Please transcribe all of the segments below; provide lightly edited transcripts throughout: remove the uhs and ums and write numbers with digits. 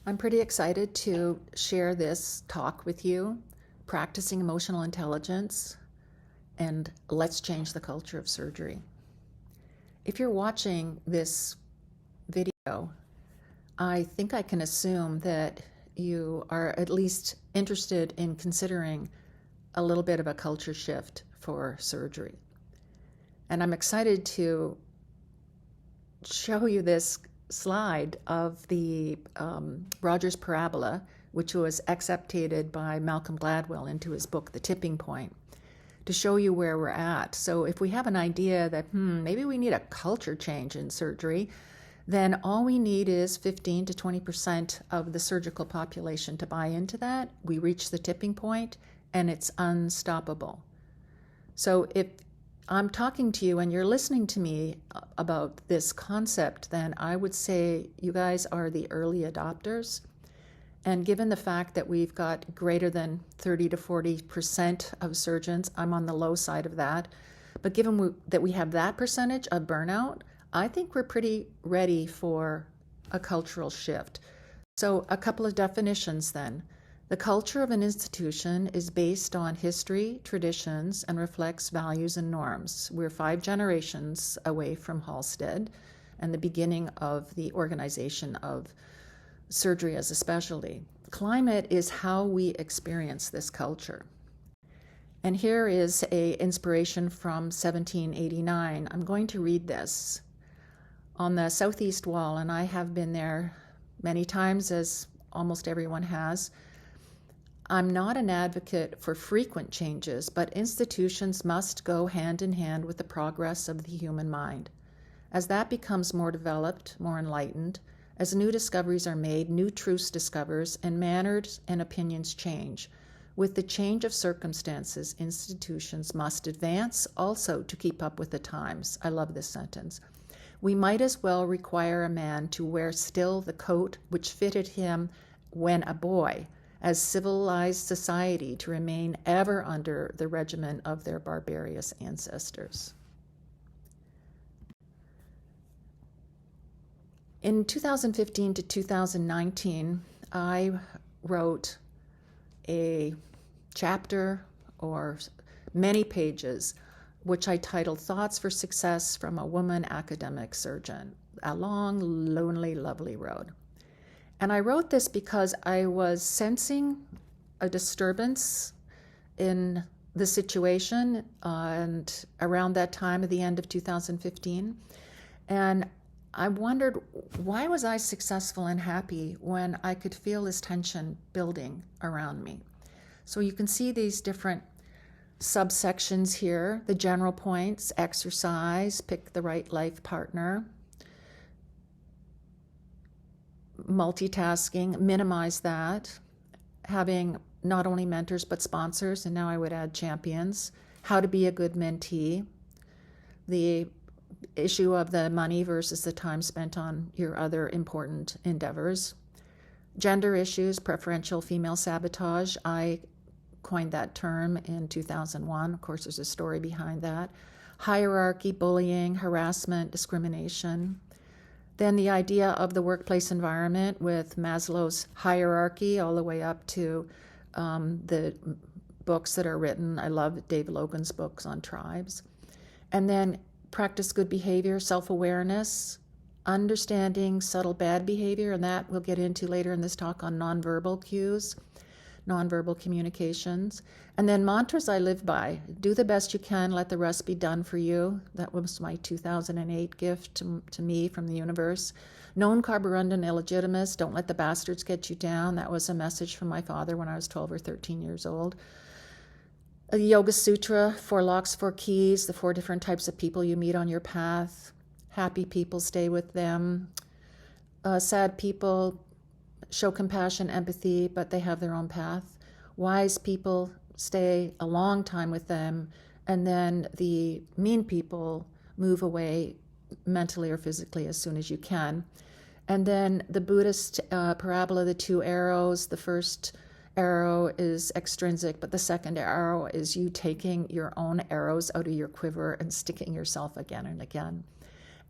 I'm pretty excited to share this talk with you, practicing emotional intelligence, and let's change the culture of surgery. If you're watching this video, I think I can assume that you are at least interested in considering a little bit of a culture shift for surgery. And I'm excited to show you this slide of the Rogers parabola, which was accepted by Malcolm Gladwell into his book, The Tipping Point, to show you where we're at. So if we have an idea that, maybe we need a culture change in surgery, then all we need is 15 to 20% of the surgical population to buy into that. We reach the tipping point and it's unstoppable. So if I'm talking to you and you're listening to me about this concept, then I would say you guys are the early adopters. And given the fact that we've got greater than 30 to 40% of surgeons, I'm on the low side of that. But given that we have that percentage of burnout, I think we're pretty ready for a cultural shift. So a couple of definitions then. The culture of an institution is based on history, traditions, and reflects values and norms. We're 5 generations away from Halsted and the beginning of the organization of surgery as a specialty. Climate is how we experience this culture. And here is an inspiration from 1789. I'm going to read this. On the southeast wall, and I have been there many times, as almost everyone has, I'm not an advocate for frequent changes, but institutions must go hand in hand with the progress of the human mind. As that becomes more developed, more enlightened, as new discoveries are made, new truths discovers, and manners and opinions change. With the change of circumstances, institutions must advance also to keep up with the times. I love this sentence. We might as well require a man to wear still the coat which fitted him when a boy, as civilized society to remain ever under the regimen of their barbarous ancestors. In 2015 to 2019, I wrote a chapter or many pages, which I titled Thoughts for Success from a Woman Academic Surgeon, a long, lonely, lovely road. And I wrote this because I was sensing a disturbance in the situation and around that time at the end of 2015. And I wondered, why was I successful and happy when I could feel this tension building around me? So you can see these different subsections here, the general points: exercise, pick the right life partner, multitasking, minimize that, having not only mentors but sponsors, and now I would add champions, how to be a good mentee, the issue of the money versus the time spent on your other important endeavors, gender issues, preferential female sabotage. I coined that term in 2001. Of course, there's a story behind that. Hierarchy, bullying, harassment, discrimination. Then the idea of the workplace environment with Maslow's hierarchy all the way up to the books that are written. I love Dave Logan's books on tribes. And then practice good behavior, self-awareness, understanding subtle bad behavior, and that we'll get into later in this talk on nonverbal cues, nonverbal communications. And then mantras I live by: do the best you can, let the rest be done for you. That was my 2008 gift to me from the universe. Non carborundum illegitimus, don't let the bastards get you down. That was a message from my father when I was 12 or 13 years old. A Yoga Sutra, 4 locks, 4 keys, the 4 different types of people you meet on your path. Happy people, stay with them. Sad people, show compassion, empathy, but they have their own path. Wise people, stay a long time with them. And then the mean people, move away mentally or physically as soon as you can. And then the Buddhist parabola, the 2 arrows. The first arrow is extrinsic, but the second arrow is you taking your own arrows out of your quiver and sticking yourself again and again.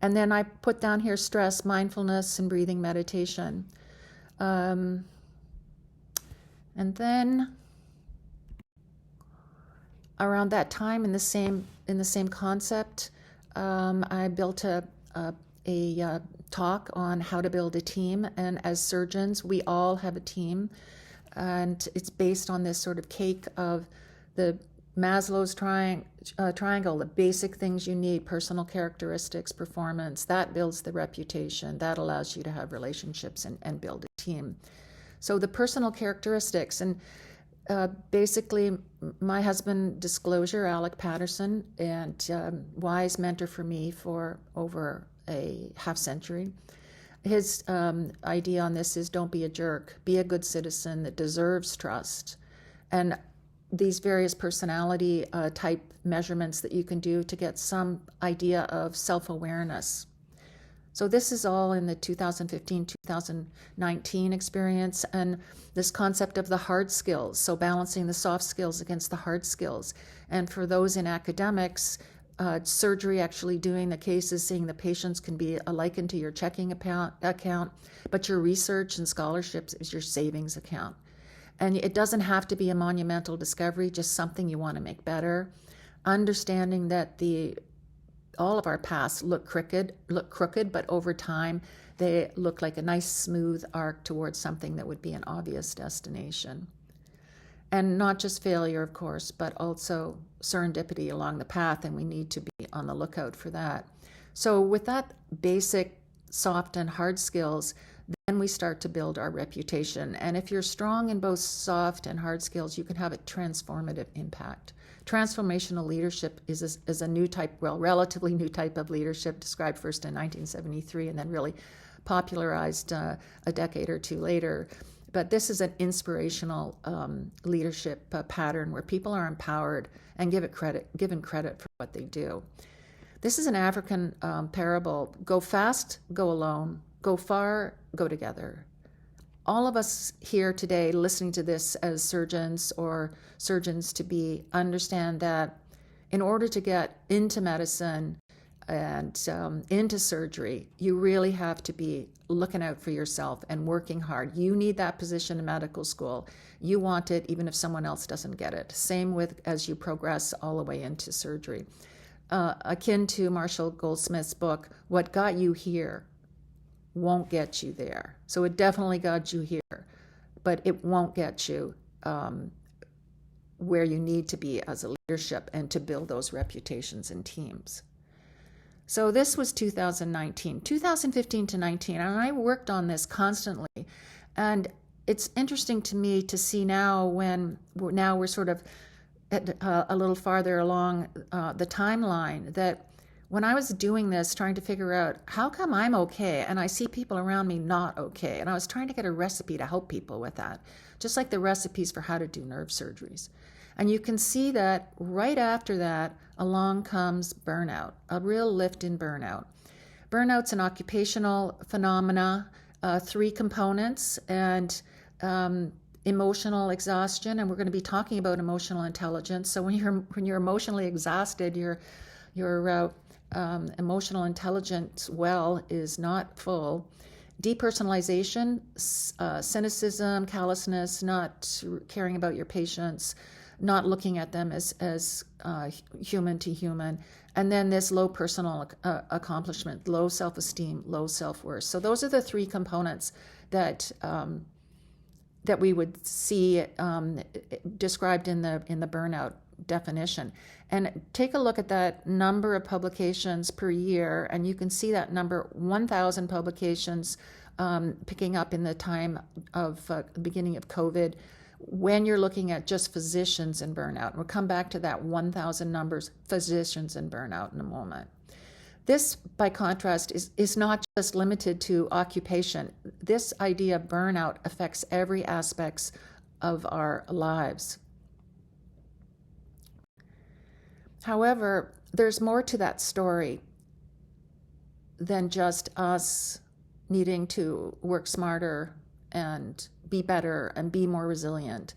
And then I put down here stress, mindfulness, and breathing meditation. And then around that time, in the same concept, I built a talk on how to build a team. And as surgeons, we all have a team, and it's based on this sort of cake of the Maslow's triangle, the basic things you need: personal characteristics, performance. That builds the reputation. That allows you to have relationships and build a team. So the personal characteristics, and basically, my husband, disclosure, Alec Patterson, and wise mentor for me for over a half century. His idea on this is don't be a jerk, be a good citizen that deserves trust. And these various personality type measurements that you can do to get some idea of self-awareness. So this is all in the 2015-2019 experience, and this concept of the hard skills, so balancing the soft skills against the hard skills. And for those in academics, surgery, actually doing the cases, seeing the patients, can be likened to your checking account, but your research and scholarships is your savings account. And it doesn't have to be a monumental discovery, just something you want to make better. Understanding that all of our paths look crooked, but over time they look like a nice smooth arc towards something that would be an obvious destination. And not just failure, of course, but also serendipity along the path, and we need to be on the lookout for that. So with that basic soft and hard skills, then we start to build our reputation. And if you're strong in both soft and hard skills, you can have a transformative impact. Transformational leadership is a new type, relatively new type of leadership, described first in 1973 and then really popularized a decade or two later. But this is an inspirational leadership pattern where people are empowered and given credit for what they do. This is an African parable: go fast, go alone; go far, go together. All of us here today listening to this as surgeons or surgeons to be understand that in order to get into medicine and into surgery, you really have to be looking out for yourself and working hard. You need that position in medical school. You want it even if someone else doesn't get it. Same with as you progress all the way into surgery. Akin to Marshall Goldsmith's book, What Got You Here won't get you there. So it definitely got you here, but it won't get you where you need to be as a leadership and to build those reputations and teams. So this was 2019, 2015 to 19, and I worked on this constantly. And it's interesting to me to see now when we're sort of at, a little farther along the timeline, that when I was doing this, trying to figure out how come I'm okay and I see people around me not okay, and I was trying to get a recipe to help people with that, just like the recipes for how to do nerve surgeries. And you can see that right after that, along comes burnout, a real lift in burnout. Burnout's an occupational phenomena, 3 components, and emotional exhaustion, and we're going to be talking about emotional intelligence. So when you're emotionally exhausted, your emotional intelligence well is not full. Depersonalization, cynicism, callousness, not caring about your patients, not looking at them as human to human, and then this low personal accomplishment, low self-esteem, low self-worth. So those are the 3 components that we would see described in the burnout definition. And take a look at that number of publications per year, and you can see that number, 1,000 publications, picking up in the time of the beginning of COVID, when you're looking at just physicians in burnout. We'll come back to that 1,000 numbers, physicians in burnout, in a moment. This, by contrast, is not just limited to occupation. This idea of burnout affects every aspect of our lives. However, there's more to that story than just us needing to work smarter and be better and be more resilient.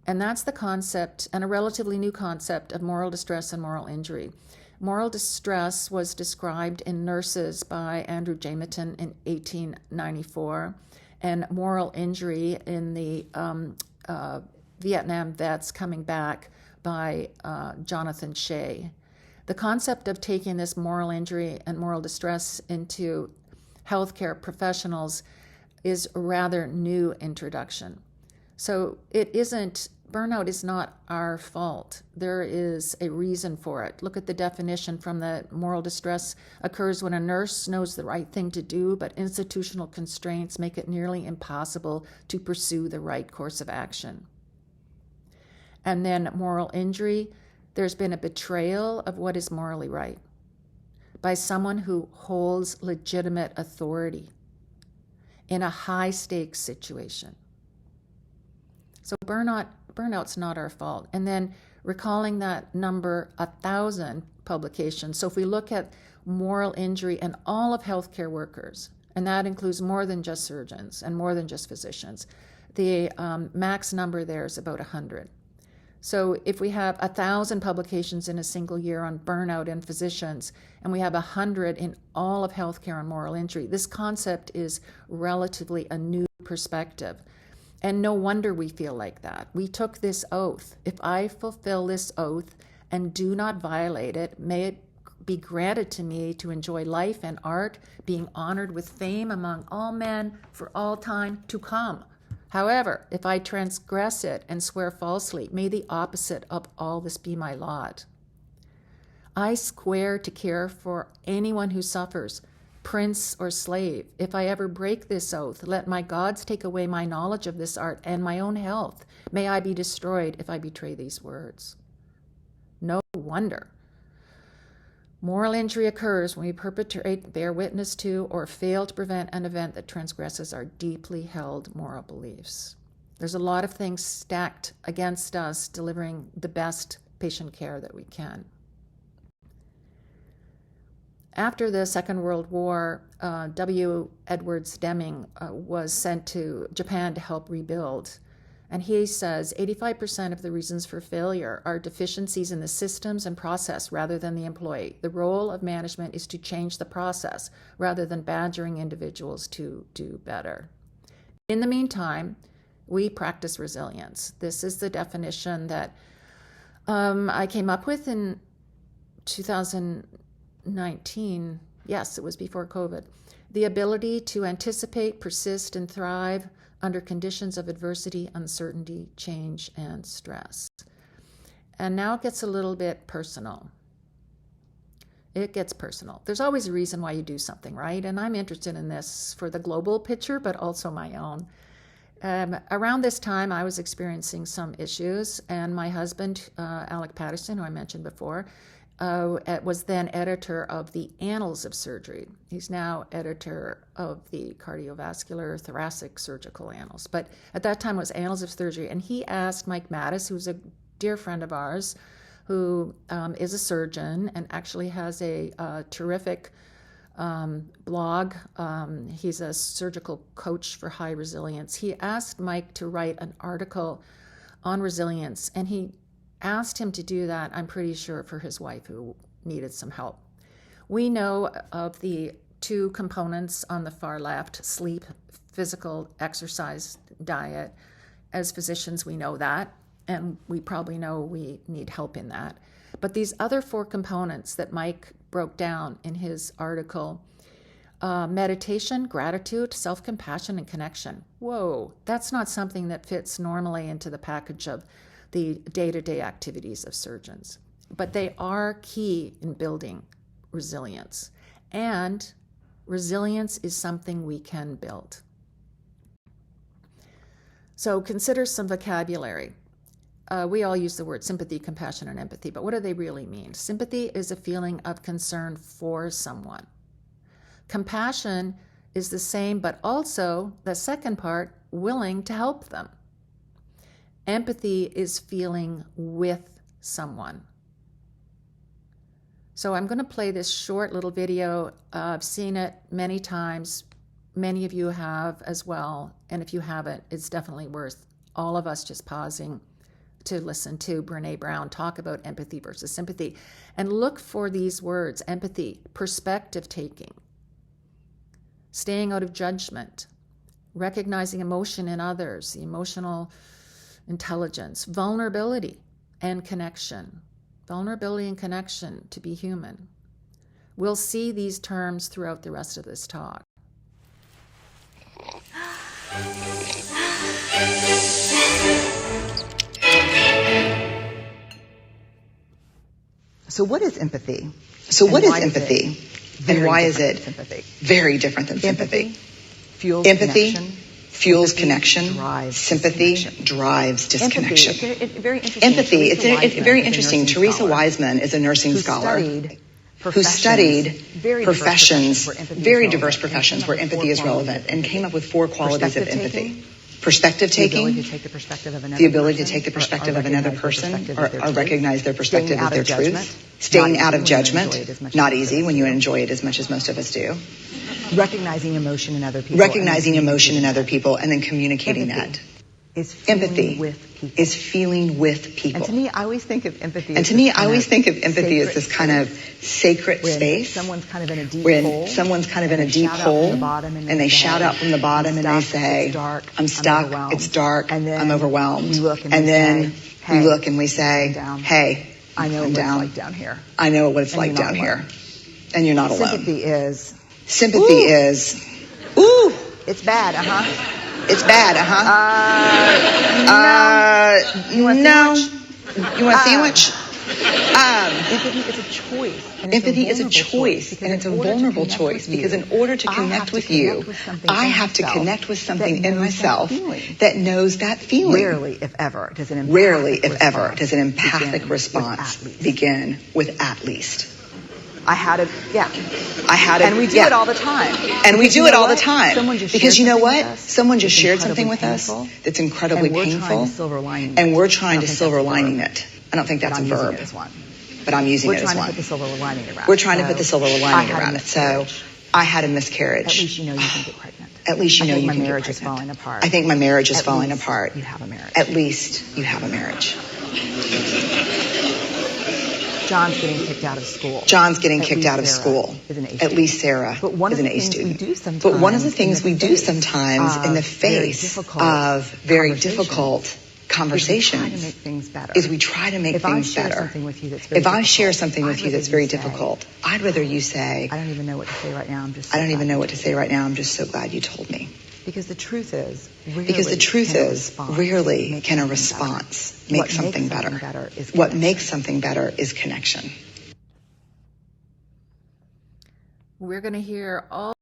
And that's the concept, and a relatively new concept, of moral distress and moral injury. Moral distress was described in Nurses by Andrew Jameson in 1894, and moral injury in the Vietnam Vets Coming Back by Jonathan Shea. The concept of taking this moral injury and moral distress into healthcare professionals is a rather new introduction. So burnout is not our fault. There is a reason for it. Look at the definition from the moral distress occurs when a nurse knows the right thing to do, but institutional constraints make it nearly impossible to pursue the right course of action. And then moral injury, there's been a betrayal of what is morally right by someone who holds legitimate authority in a high-stakes situation. So burnout's not our fault. And then recalling that number, 1,000 publications. So if we look at moral injury in all of healthcare workers, and that includes more than just surgeons and more than just physicians, the max number there is about 100. So if we have 1,000 publications in a single year on burnout in physicians, and we have 100 in all of healthcare on moral injury, this concept is relatively a new perspective. And no wonder we feel like that. We took this oath. If I fulfill this oath and do not violate it, may it be granted to me to enjoy life and art, being honored with fame among all men for all time to come. However, if I transgress it and swear falsely, may the opposite of all this be my lot. I swear to care for anyone who suffers, prince or slave. If I ever break this oath, let my gods take away my knowledge of this art and my own health. May I be destroyed if I betray these words. No wonder. Moral injury occurs when we perpetrate, bear witness to, or fail to prevent an event that transgresses our deeply held moral beliefs. There's a lot of things stacked against us delivering the best patient care that we can. After the Second World War, W. Edwards Deming was sent to Japan to help rebuild. And he says 85% of the reasons for failure are deficiencies in the systems and process rather than the employee. The role of management is to change the process rather than badgering individuals to do better. In the meantime, we practice resilience. This is the definition that I came up with in 2019. Yes, it was before COVID. The ability to anticipate, persist, and thrive under conditions of adversity, uncertainty, change, and stress. And now it gets a little bit personal. It gets personal. There's always a reason why you do something, right? And I'm interested in this for the global picture, but also my own. Around this time, I was experiencing some issues, and my husband, Alec Patterson, who I mentioned before, was then editor of the Annals of Surgery. He's now editor of the Cardiovascular Thoracic Surgical Annals. But at that time it was Annals of Surgery. And he asked Mike Mattis, who's a dear friend of ours, who is a surgeon and actually has a terrific blog. He's a surgical coach for high resilience. He asked Mike to write an article on resilience, and he asked him to do that, I'm pretty sure, for his wife who needed some help. We know of the two components on the far left, sleep, physical exercise, diet. As physicians, we know that, and we probably know we need help in that. But these other four components that Mike broke down in his article, meditation, gratitude, self-compassion, and connection. Whoa, that's not something that fits normally into the package of the day-to-day activities of surgeons. But they are key in building resilience. And resilience is something we can build. So consider some vocabulary. We all use the word sympathy, compassion, and empathy, but what do they really mean? Sympathy is a feeling of concern for someone. Compassion is the same, but also, the second part, willing to help them. Empathy is feeling with someone. So I'm going to play this short little video. I've seen it many times. Many of you have as well. And if you haven't, it's definitely worth all of us just pausing, to listen to Brené Brown talk about empathy versus sympathy and look for these words: empathy, perspective taking, staying out of judgment, recognizing emotion in others, the emotional intelligence, vulnerability and connection. Vulnerability and connection, to be human. We'll see these terms throughout the rest of this talk. So what is empathy? And why is it very different than sympathy? Empathy fuels connection. Sympathy drives disconnection. It's very interesting. Teresa Wiseman is a nursing scholar who studied very diverse professions where empathy is relevant, and came up with 4 qualities of empathy. Perspective taking, the ability to take the perspective of another person or recognize their perspective as their truth. Staying out of judgment, not easy when you enjoy it as much as most of us do. Recognizing emotion in other people. And then communicating that. Empathy is feeling with people. And to me, I always think of empathy as this kind of sacred space. Someone's kind of in a deep hole. And they shout out from the bottom and they say, I'm stuck, it's dark, I'm overwhelmed. And then we look and we say, hey, I know what it's like down here. I know what it's like down here. And you're not alone. Sympathy is, ooh, it's bad, It's bad, No. You want a sandwich? You want a sandwich? Empathy is a choice. And it's a vulnerable choice. Because in order to connect with you, I have to connect with something in myself that knows that feeling. Rarely, if ever, does an empathic response begin with at least. And we do it all the time. Because you know what? Someone just shared something with us that's incredibly painful. And we're trying to silver lining it. I don't think that's a verb. But I'm using it as one. We're trying to put the silver lining around it. We're trying to put the silver lining around it. So I had a miscarriage. At least you know you can get pregnant. At least you know you can get pregnant. I think my marriage is falling apart. I think my marriage is falling apart. You have a marriage. At least you have a marriage. John's getting kicked out of school. At least Sarah is an A student. But one of the things we do sometimes in the face of very difficult conversations is we try to make things better. If I share something with you that's very difficult, I'd rather you say, I don't even know what to say right now. I'm just so glad you told me. Because the truth is, rarely can a response make something better. What makes something better is connection. We're going to hear all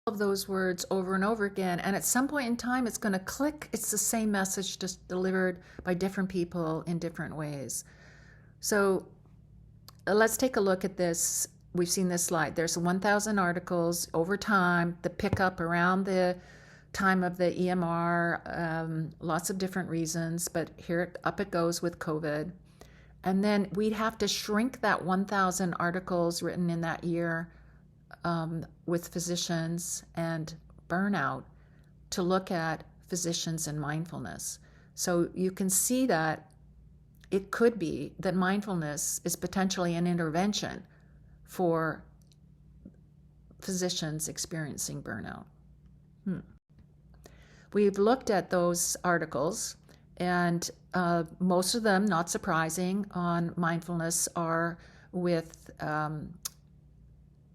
of those words over and over again, and at some point in time it's going to click. It's the same message, just delivered by different people in different ways. So let's take a look at this. We've seen this slide. There's 1,000 articles over time, the pickup around the time of the EMR, lots of different reasons, but up it goes with COVID. And then we'd have to shrink that 1,000 articles written in that year with physicians and burnout to look at physicians and mindfulness. So you can see that it could be that mindfulness is potentially an intervention for physicians experiencing burnout. We've looked at those articles, and most of them, not surprising, on mindfulness are with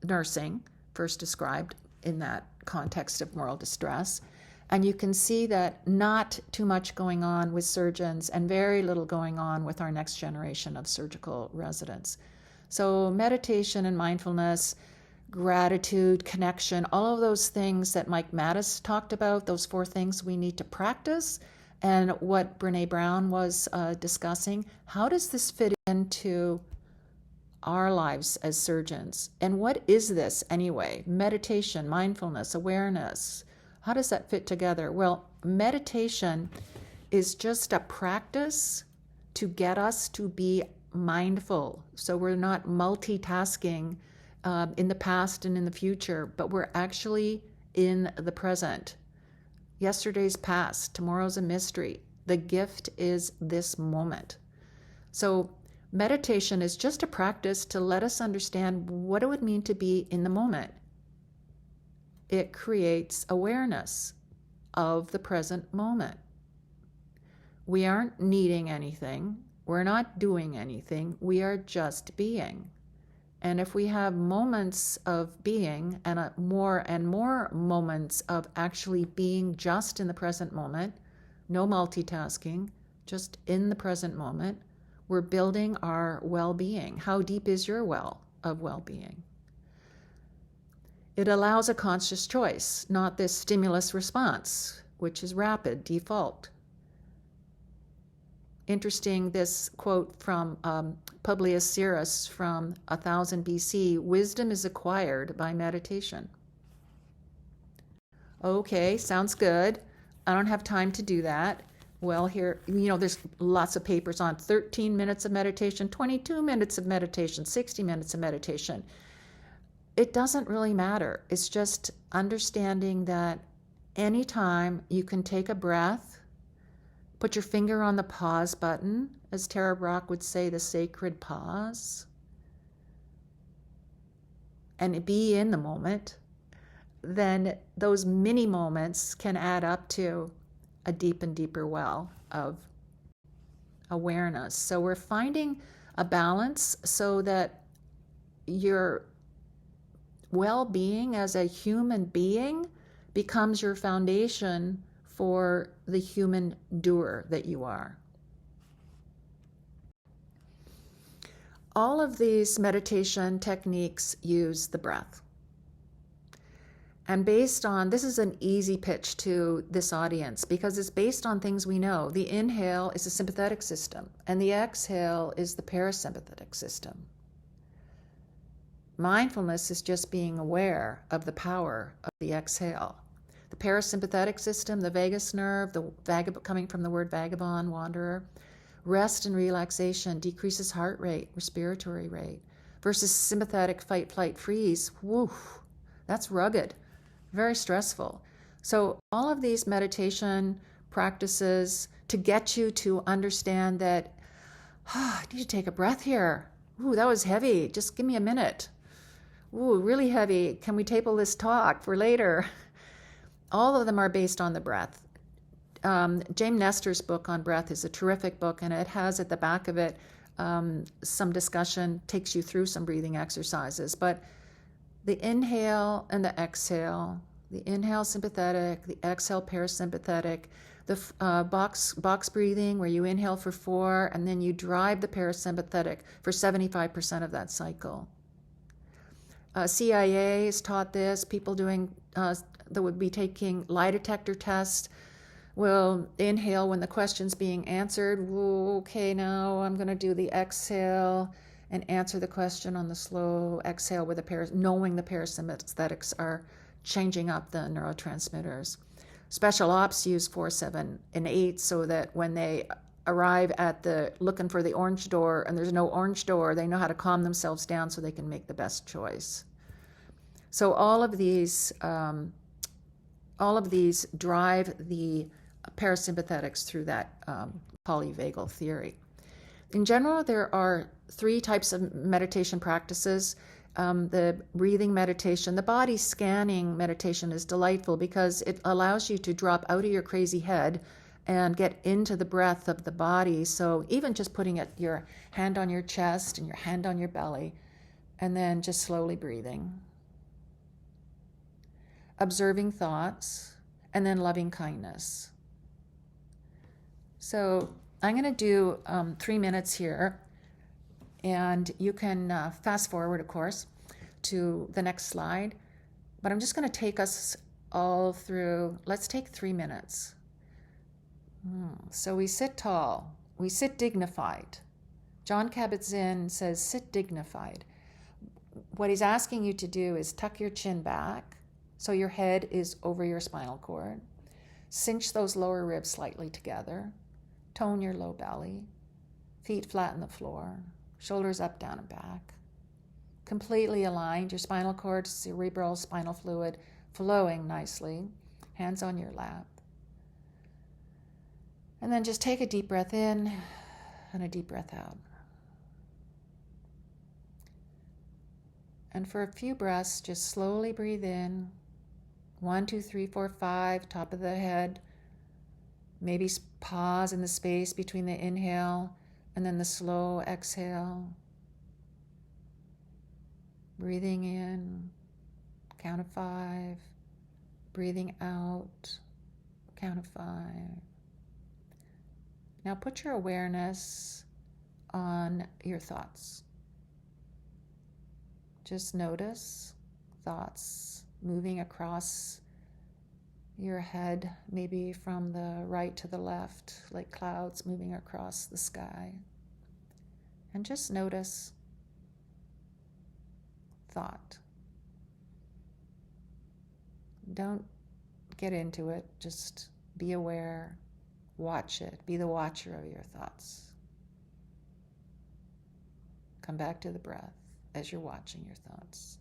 nursing, first described in that context of moral distress. And you can see that not too much going on with surgeons and very little going on with our next generation of surgical residents. So meditation and mindfulness, gratitude, connection, all of those things that Mike Mattis talked about, those 4 things we need to practice, and what Brené Brown was discussing, how does this fit into our lives as surgeons? And what is this anyway? Meditation, mindfulness, awareness. How does that fit together? Well, meditation is just a practice to get us to be mindful. So we're not multitasking in the past and in the future, but we're actually in the present. Yesterday's past, tomorrow's a mystery. The gift is this moment. So meditation is just a practice to let us understand what it would mean to be in the moment. It creates awareness of the present moment. We aren't needing anything. We're not doing anything. We are just being. And if we have moments of being and more and more moments of actually being just in the present moment, no multitasking, just in the present moment, we're building our well-being. How deep is your well of well-being? It allows a conscious choice, not this stimulus response, which is rapid, default. Interesting, this quote from Publius Syrus from 1000 BC, wisdom is acquired by meditation. Okay, sounds good. I don't have time to do that. Well, here, there's lots of papers on 13 minutes of meditation, 22 minutes of meditation, 60 minutes of meditation. It doesn't really matter. It's just understanding that anytime you can take a breath, put your finger on the pause button, as Tara Brach would say, the sacred pause, and be in the moment, then those mini moments can add up to a deep and deeper well of awareness. So we're finding a balance so that your well-being as a human being becomes your foundation for the human doer that you are. All of these meditation techniques use the breath. And based on, this is an easy pitch to this audience because it's based on things we know. The inhale is the sympathetic system, and the exhale is the parasympathetic system. Mindfulness is just being aware of the power of the exhale. The parasympathetic system, the vagus nerve, coming from the word vagabond, wanderer, rest and relaxation decreases heart rate, respiratory rate, versus sympathetic fight, flight, freeze. Woo, that's rugged, very stressful. So all of these meditation practices to get you to understand that, I need to take a breath here. Ooh, that was heavy. Just give me a minute. Ooh, really heavy. Can we table this talk for later? All of them are based on the breath. James Nestor's book on breath is a terrific book, and it has at the back of it some discussion, takes you through some breathing exercises. But the inhale and the exhale, the inhale sympathetic, the exhale parasympathetic, the box breathing where you inhale for 4 and then you drive the parasympathetic for 75% of that cycle. CIA has taught this. People doing that would be taking lie detector tests will inhale when the question's being answered. Whoa, okay, now I'm going to do the exhale and answer the question on the slow exhale with knowing the parasympathetics are changing up the neurotransmitters. Special ops use 4, 7, and 8 so that when they arrive at looking for the orange door and there's no orange door, they know how to calm themselves down so they can make the best choice. So all of these drive the parasympathetics through that polyvagal theory. In general, there are 3 types of meditation practices. The breathing meditation, the body scanning meditation is delightful because it allows you to drop out of your crazy head and get into the breath of the body. So even just putting your hand on your chest and your hand on your belly, and then just slowly breathing. Observing thoughts, and then loving kindness. So I'm going to do 3 minutes here, and you can fast forward, of course, to the next slide. But I'm just going to take us all through, let's take 3 minutes. So we sit tall, we sit dignified. Jon Kabat-Zinn says, sit dignified. What he's asking you to do is tuck your chin back so your head is over your spinal cord. Cinch those lower ribs slightly together. Tone your low belly. Feet flat on the floor. Shoulders up, down, and back. completely aligned, your spinal cord, cerebral, spinal fluid flowing nicely, hands on your lap. And then just take a deep breath in and a deep breath out. And for a few breaths, just slowly breathe in. 1, 2, 3, 4, 5, top of the head. Maybe pause in the space between the inhale and then the slow exhale. Breathing in, count of 5. Breathing out, count of 5. Now put your awareness on your thoughts. Just notice thoughts moving across your head, maybe from the right to the left, like clouds moving across the sky. And just notice thought. Don't get into it, just be aware, watch it, be the watcher of your thoughts. Come back to the breath as you're watching your thoughts.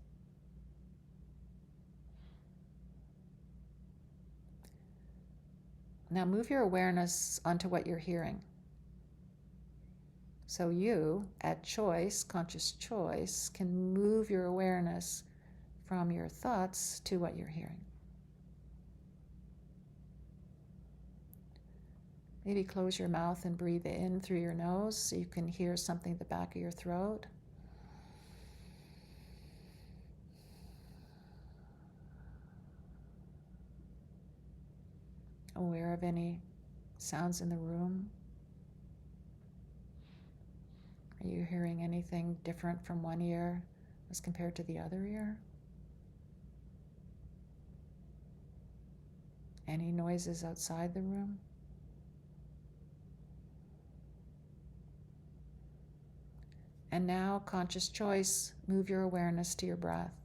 Now move your awareness onto what you're hearing. So you, at choice, conscious choice, can move your awareness from your thoughts to what you're hearing. Maybe close your mouth and breathe in through your nose so you can hear something at the back of your throat. Aware of any sounds in the room. Are you hearing anything different from one ear as compared to the other ear? Any noises outside the room? And now, conscious choice, move your awareness to your breath.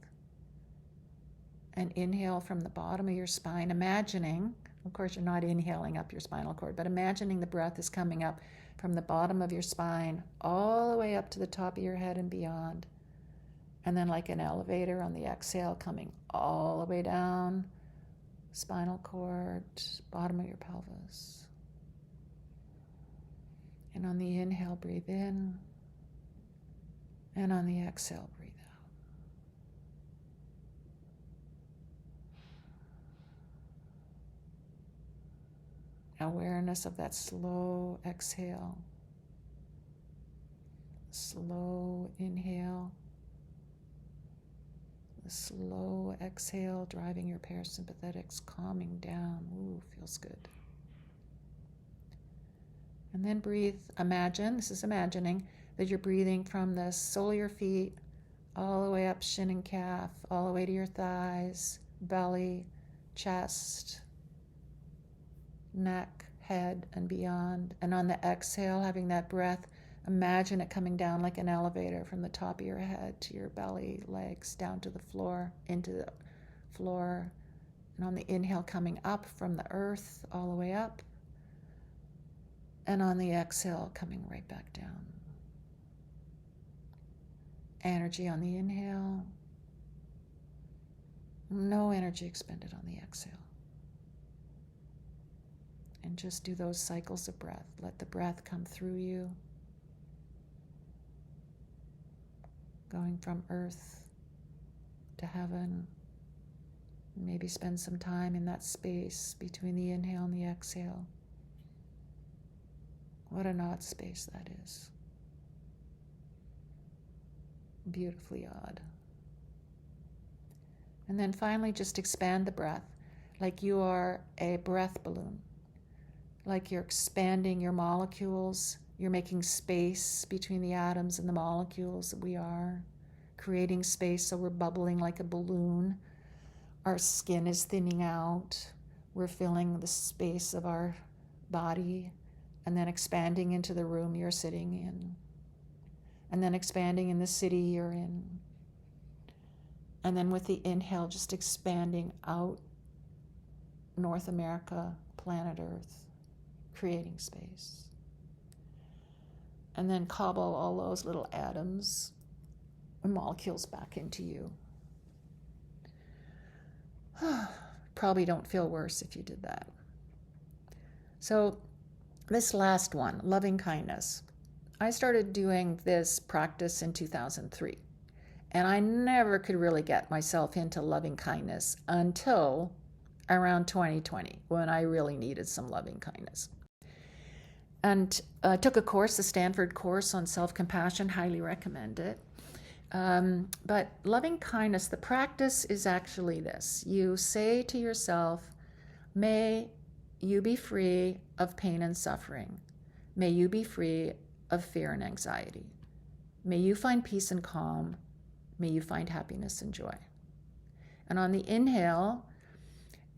And inhale from the bottom of your spine, imagining, of course you're not inhaling up your spinal cord, but imagining the breath is coming up from the bottom of your spine all the way up to the top of your head and beyond. And then like an elevator on the exhale, coming all the way down, spinal cord, bottom of your pelvis. And on the inhale, breathe in. And on the exhale, breathe out. Awareness of that slow exhale. Slow inhale. The slow exhale, driving your parasympathetics, calming down. Ooh, feels good. And then breathe, imagine, this is imagining, that you're breathing from the sole of your feet all the way up shin and calf, all the way to your thighs, belly, chest, neck, head, and beyond. And on the exhale, having that breath, imagine it coming down like an elevator from the top of your head to your belly, legs, down to the floor, into the floor. And on the inhale, coming up from the earth all the way up. And on the exhale, coming right back down. Energy on the inhale. No energy expended on the exhale. And just do those cycles of breath. Let the breath come through you. Going from earth to heaven. Maybe spend some time in that space between the inhale and the exhale. What an odd space that is. Beautifully odd. And then finally, just expand the breath like you are a breath balloon. Like you're expanding your molecules. You're making space between the atoms and the molecules that we are. Creating space so we're bubbling like a balloon. Our skin is thinning out. We're filling the space of our body and then expanding into the room you're sitting in. And then expanding in the city you're in. And then with the inhale, just expanding out North America, planet Earth, creating space. And then cobble all those little atoms molecules back into you. Probably don't feel worse if you did that. So this last one, loving kindness. I started doing this practice in 2003, and I never could really get myself into loving kindness until around 2020, when I really needed some loving kindness. And I took a course, the Stanford course on self-compassion, highly recommend it. But loving kindness, the practice is actually this. You say to yourself, may you be free of pain and suffering. May you be free of fear and anxiety. May you find peace and calm. May you find happiness and joy. And on the inhale,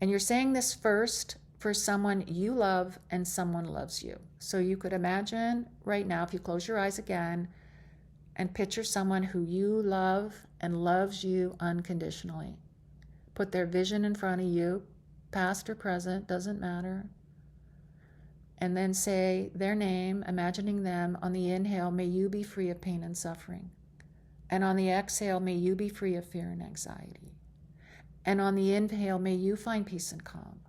and you're saying this first for someone you love and someone loves you. So you could imagine right now, if you close your eyes again, and picture someone who you love and loves you unconditionally. Put their vision in front of you, past or present, doesn't matter. And then say their name, imagining them. On the inhale, may you be free of pain and suffering. And on the exhale, may you be free of fear and anxiety. And on the inhale, may you find peace and calm.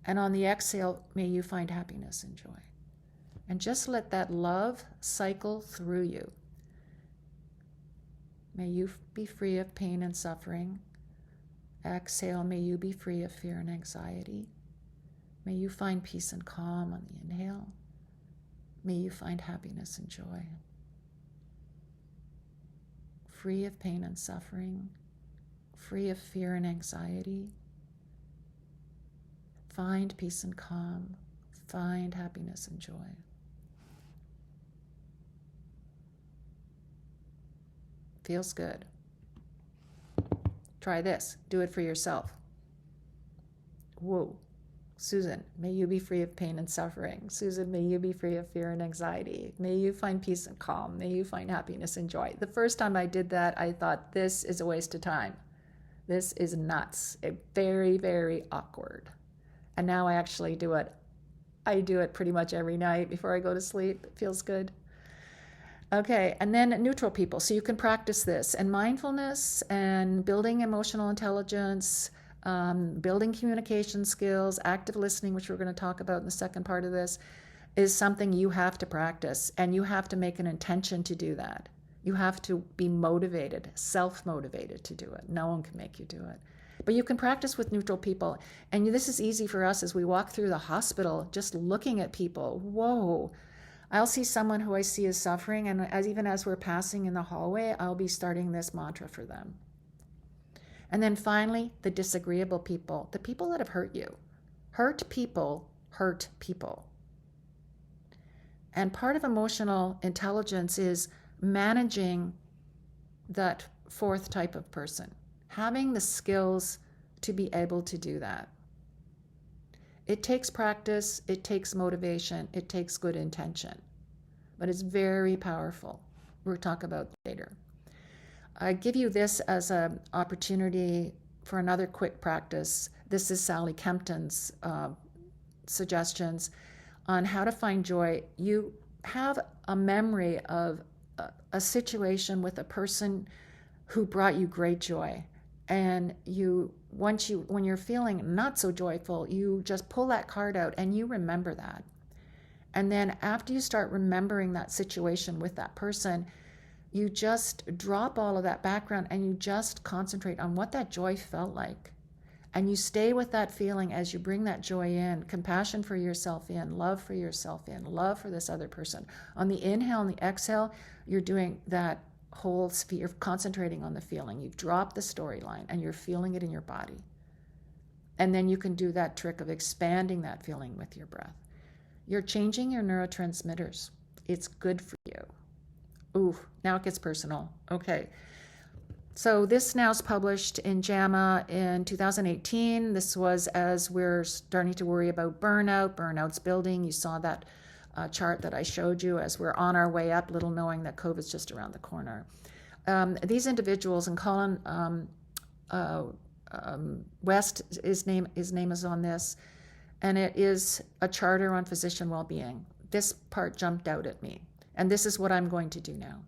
And on the exhale, may you find happiness and joy. And just let that love cycle through you. May you be free of pain and suffering. Exhale, may you be free of fear and anxiety. May you find peace and calm on the inhale. May you find happiness and joy. Free of pain and suffering. Free of fear and anxiety. Find peace and calm. Find happiness and joy. Feels good. Try this. Do it for yourself. Whoa. Susan, may you be free of pain and suffering. Susan, may you be free of fear and anxiety. May you find peace and calm. May you find happiness and joy. The first time I did that, I thought, this is a waste of time. This is nuts. Very, very awkward. And now I actually do it. I do it pretty much every night before I go to sleep. It feels good. Okay, and then neutral people. So you can practice this. And mindfulness and building emotional intelligence, building communication skills, active listening, which we're going to talk about in the second part of this, is something you have to practice. And you have to make an intention to do that. You have to be motivated, self-motivated to do it. No one can make you do it. But you can practice with neutral people. And this is easy for us as we walk through the hospital, just looking at people. Whoa. I'll see someone who I see is suffering, and even as we're passing in the hallway, I'll be starting this mantra for them. And then finally, the disagreeable people, the people that have hurt you. Hurt people hurt people. And part of emotional intelligence is managing that fourth type of person, having the skills to be able to do that. It takes practice, it takes motivation, it takes good intention, but it's very powerful. We'll talk about it later. I give you this as an opportunity for another quick practice. This is Sally Kempton's suggestions on how to find joy. You have a memory of a situation with a person who brought you great joy. And when you're feeling not so joyful, you just pull that card out and you remember that. And then after you start remembering that situation with that person, you just drop all of that background and you just concentrate on what that joy felt like. And you stay with that feeling as you bring that joy in, compassion for yourself in, love for yourself in, love for this other person. On the inhale and the exhale, you're doing that whole sphere, you're concentrating on the feeling. You've dropped the storyline and you're feeling it in your body. And then you can do that trick of expanding that feeling with your breath. You're changing your neurotransmitters. It's good for you. Ooh, now it gets personal. Okay. So this now is published in JAMA in 2018. This was as we're starting to worry about burnout. Burnout's building. You saw that chart that I showed you as we're on our way up, little knowing that COVID's just around the corner. These individuals, and Colin West, his name is on this, and it is a charter on physician well-being. This part jumped out at me, and this is what I'm going to do now.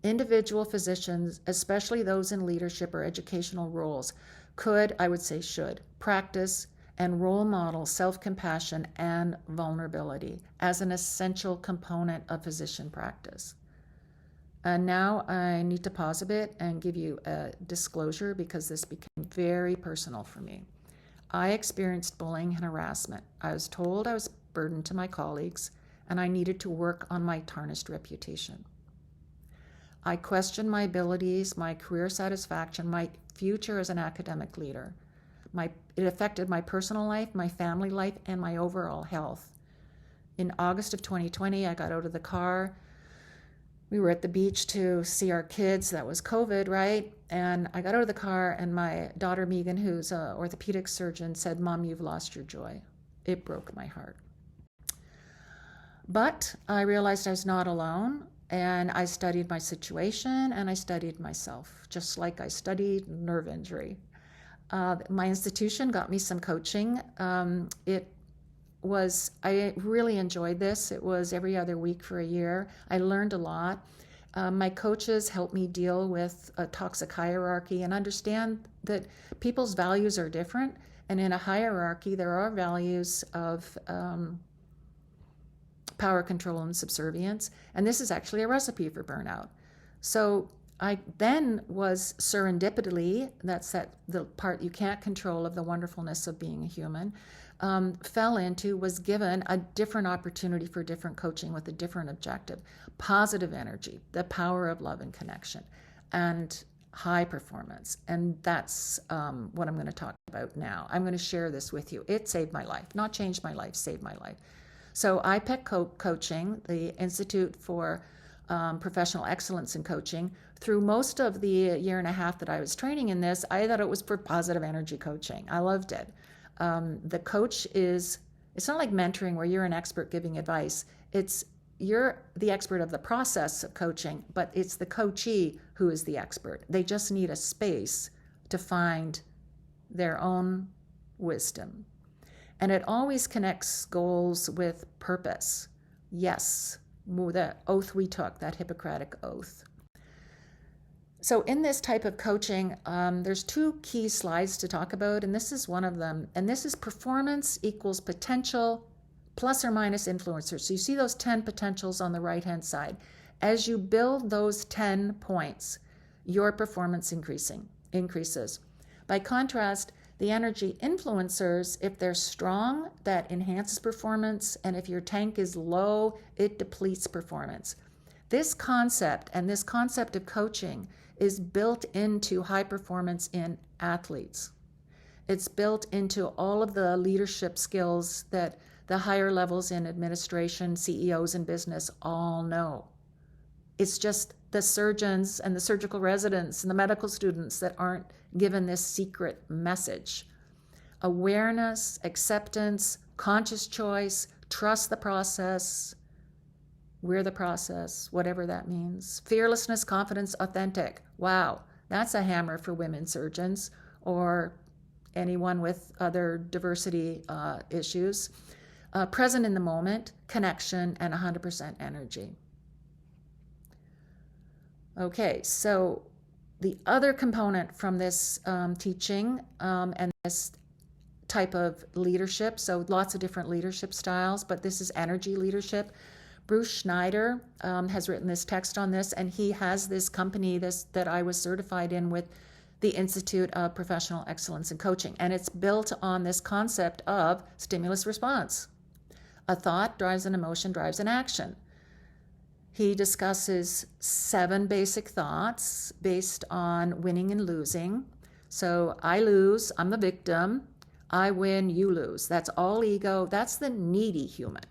individual physicians, especially those in leadership or educational roles, could, I would say should, practice and role model self-compassion and vulnerability as an essential component of physician practice. And now I need to pause a bit and give you a disclosure because this became very personal for me. I experienced bullying and harassment. I was told I was a burden to my colleagues and I needed to work on my tarnished reputation. I questioned my abilities, my career satisfaction, my future as an academic leader. It affected my personal life, my family life, and my overall health. In August of 2020, I got out of the car. We were at the beach to see our kids. That was COVID, right? And I got out of the car and my daughter Megan, who's an orthopedic surgeon, said, "Mom, you've lost your joy." It broke my heart. But I realized I was not alone, and I studied my situation and I studied myself, just like I studied nerve injury. My institution got me some coaching. I really enjoyed this. It was every other week for a year. I learned a lot. My coaches helped me deal with a toxic hierarchy and understand that people's values are different. And in a hierarchy, there are values of power, control, and subservience. And this is actually a recipe for burnout. So I then was serendipitously, that's the part you can't control of the wonderfulness of being a human, was given a different opportunity for different coaching with a different objective. Positive energy, the power of love and connection, and high performance. And that's what I'm going to talk about now. I'm going to share this with you. It saved my life, not changed my life, saved my life. So iPEC coaching, the Institute for Professional Excellence in Coaching, through most of the year and a half that I was training in this, I thought it was for positive energy coaching. I loved it. The coach it's not like mentoring where you're an expert giving advice. You're the expert of the process of coaching, but it's the coachee who is the expert. They just need a space to find their own wisdom. And it always connects goals with purpose. Yes, the oath we took, that Hippocratic oath. So in this type of coaching, there's two key slides to talk about, and this is one of them. And this is performance equals potential plus or minus influencers. So you see those 10 potentials on the right-hand side. As you build those 10 points, your performance increases. By contrast, the energy influencers, if they're strong, that enhances performance, and if your tank is low, it depletes performance. This concept and this concept of coaching is built into high performance in athletes. It's built into all of the leadership skills that the higher levels in administration, CEOs in business all know. It's just the surgeons and the surgical residents and the medical students that aren't given this secret message. Awareness, acceptance, conscious choice, trust the process. We're the process, whatever that means. Fearlessness, confidence, authentic. Wow, that's a hammer for women surgeons or anyone with other diversity issues. Present in the moment, connection, and 100% energy. Okay, so the other component from this teaching and this type of leadership, so lots of different leadership styles, but this is energy leadership. Bruce Schneider has written this text on this, and he has this company that I was certified in with the Institute of Professional Excellence in Coaching, and it's built on this concept of stimulus response. A thought drives an emotion, drives an action. He discusses 7 basic thoughts based on winning and losing. So I lose, I'm the victim. I win, you lose. That's all ego. That's the needy human.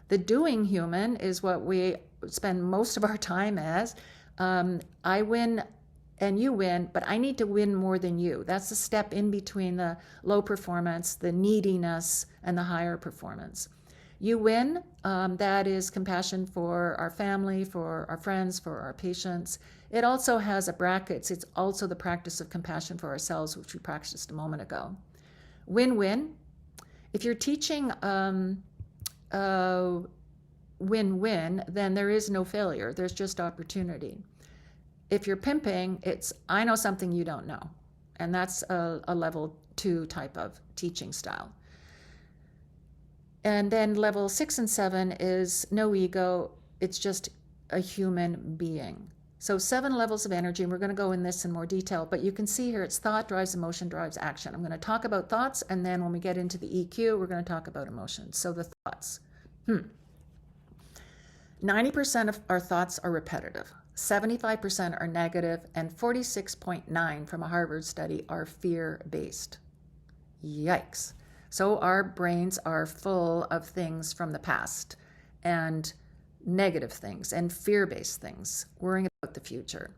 The doing human is what we spend most of our time as. I win and you win, but I need to win more than you. That's the step in between the low performance, the neediness, and the higher performance. You win, that is compassion for our family, for our friends, for our patients. It also has a brackets. It's also the practice of compassion for ourselves, which we practiced a moment ago. Win-win. If you're teaching win-win, then there is no failure. There's just opportunity. If you're pimping, it's, I know something you don't know. And that's a level 2 type of teaching style. And then level 6 and 7 is no ego. It's just a human being. So 7 levels of energy, and we're going to go in this in more detail, but you can see here it's thought drives emotion, drives action. I'm going to talk about thoughts, and then when we get into the EQ, we're going to talk about emotions. So the thoughts. 90% of our thoughts are repetitive. 75% are negative, and 46.9 from a Harvard study are fear-based. Yikes. So our brains are full of things from the past and negative things and fear-based things, worrying about the future.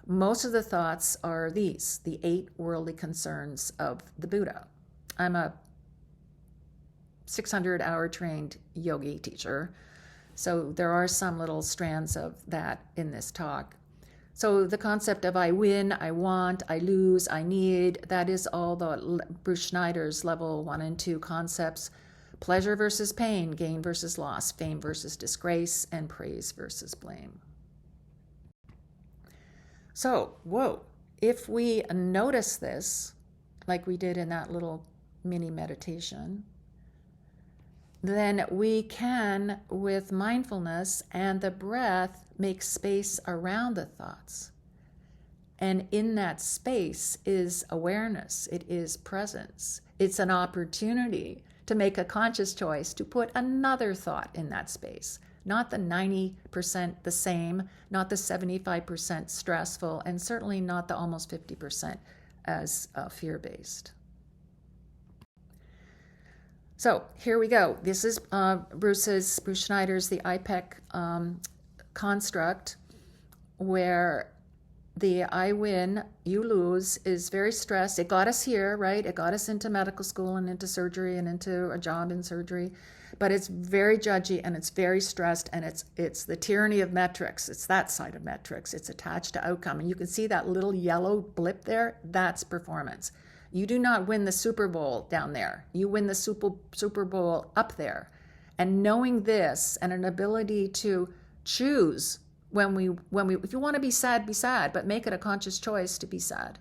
Most of the thoughts are these, the 8 worldly concerns of the Buddha. I'm a 600-hour trained yogi teacher, so there are some little strands of that in this talk. So the concept of I win, I want, I lose, I need, that is all the Bruce Schneider's level 1 and 2 concepts. Pleasure versus pain, gain versus loss, fame versus disgrace, and praise versus blame. So, whoa, if we notice this, like we did in that little mini meditation, then we can, with mindfulness and the breath, make space around the thoughts. And in that space is awareness, it is presence. It's an opportunity to make a conscious choice to put another thought in that space. Not the 90% the same, not the 75% stressful, and certainly not the almost 50% as fear-based. So here we go. This is Bruce Schneider's the iPEC construct, where the I win, you lose is very stressed. It got us here, right? It got us into medical school and into surgery and into a job in surgery. But it's very judgy and it's very stressed, and it's the tyranny of metrics. It's that side of metrics. It's attached to outcome. And you can see that little yellow blip there. That's performance. You do not win the Super Bowl down there. You win the Super Bowl up there. And knowing this and an ability to choose when we if you want to be sad, but make it a conscious choice to be sad.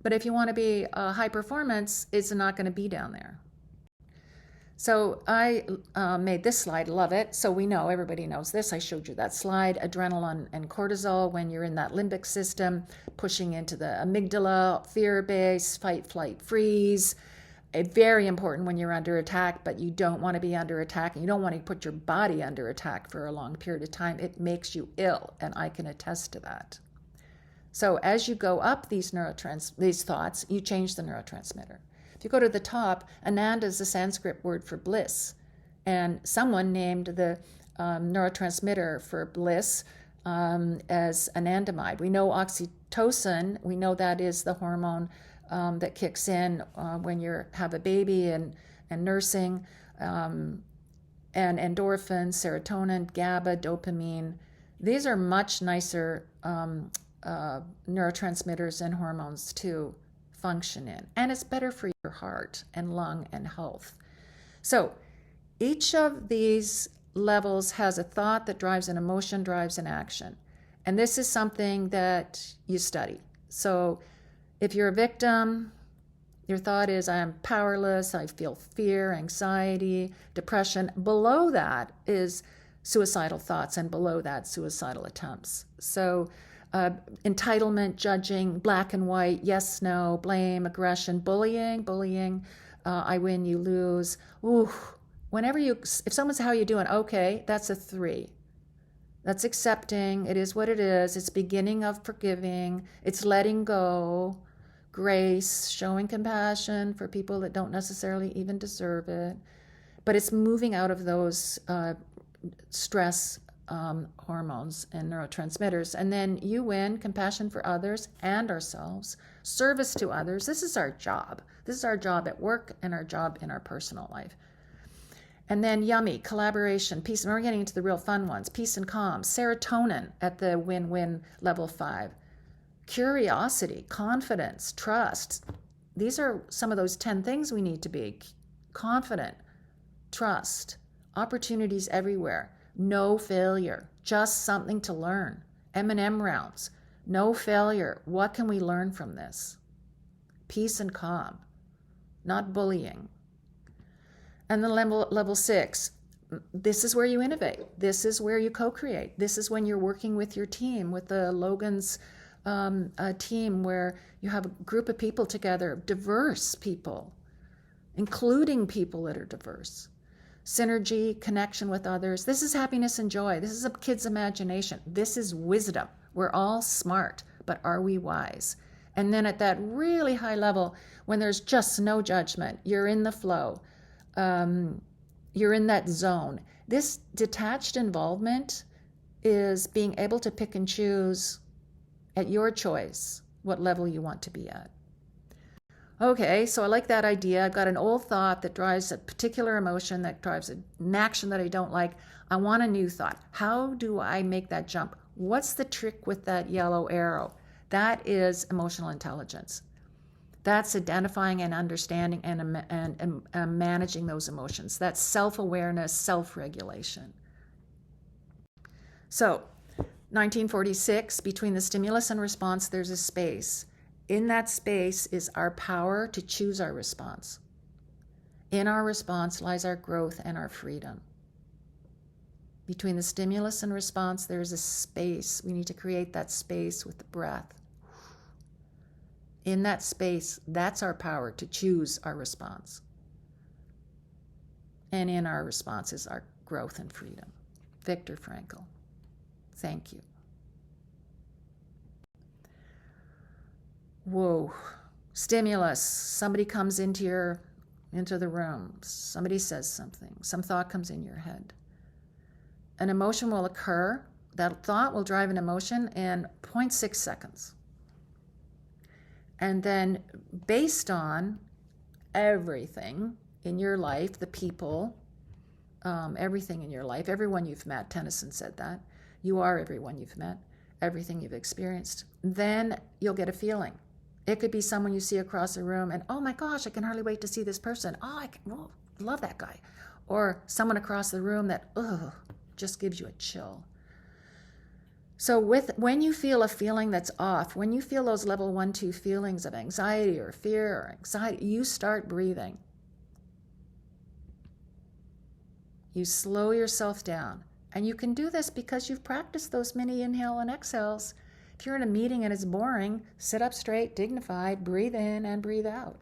But if you want to be high performance, it's not going to be down there. So I made this slide, love it. So we know, everybody knows this. I showed you that slide, adrenaline and cortisol when you're in that limbic system, pushing into the amygdala, fear-based, fight, flight, freeze. Very important when you're under attack, but you don't want to be under attack, and you don't want to put your body under attack for a long period of time. It makes you ill, and I can attest to that. So as you go up these thoughts, you change the neurotransmitter. If you go to the top, Ananda is the Sanskrit word for bliss. And someone named the neurotransmitter for bliss as anandamide. We know oxytocin, we know that is the hormone that kicks in when you have a baby and nursing, and endorphins, serotonin, GABA, dopamine. These are much nicer neurotransmitters and hormones to function in, and it's better for your heart and lung and health. So each of these levels has a thought that drives an emotion, drives an action, and this is something that you study. So if you're a victim, your thought is, I'm powerless, I feel fear, anxiety, depression. Below that is suicidal thoughts, and below that, suicidal attempts. So entitlement, judging, black and white, yes, no, blame, aggression, bullying, I win, you lose. Ooh, if someone says, how are you doing? Okay, that's a 3. That's accepting. It is what it is. It's beginning of forgiving. It's letting go, grace, showing compassion for people that don't necessarily even deserve it. But it's moving out of those stress hormones and neurotransmitters. And then you win compassion for others and ourselves, service to others. This is our job. This is our job at work and our job in our personal life. And then yummy, collaboration, peace. And we're getting into the real fun ones. Peace and calm, serotonin at the win-win level 5. Curiosity, confidence, trust. These are some of those 10 things we need to be. Confident, trust, opportunities everywhere, no failure, just something to learn, M&M rounds, no failure, what can we learn from this? Peace and calm, not bullying. And then level 6, this is where you innovate. This is where you co-create. This is when you're working with your team, with the Logan's team, where you have a group of people together, diverse people, including people that are diverse. Synergy, connection with others. This is happiness and joy. This is a kid's imagination. This is wisdom. We're all smart, but are we wise? And then at that really high level, when there's just no judgment, you're in the flow. You're in that zone. This detached involvement is being able to pick and choose at your choice what level you want to be at. Okay, so I like that idea. I've got an old thought that drives a particular emotion, that drives an action that I don't like. I want a new thought. How do I make that jump? What's the trick with that yellow arrow? That is emotional intelligence. That's identifying and understanding and managing those emotions. That's self-awareness, self-regulation. So, 1946, between the stimulus and response, there's a space. In that space is our power to choose our response. In our response lies our growth and our freedom. Between the stimulus and response, there's a space. We need to create that space with the breath. In that space, that's our power to choose our response. And in our response is our growth and freedom. Viktor Frankl. Thank you. Whoa. Stimulus. Somebody comes into the room. Somebody says something. Some thought comes in your head. An emotion will occur. That thought will drive an emotion in 0.6 seconds. And then based on everything in your life, the people, everything in your life, everyone you've met, Tennyson said that, you are everyone you've met, everything you've experienced, then you'll get a feeling. It could be someone you see across the room and, oh my gosh, I can hardly wait to see this person. Oh, love that guy. Or someone across the room that, just gives you a chill. So when you feel a feeling that's off, when you feel those level 1, 2 feelings of anxiety or fear or anxiety, you start breathing. You slow yourself down. And you can do this because you've practiced those mini inhale and exhales. If you're in a meeting and it's boring, sit up straight, dignified, breathe in and breathe out.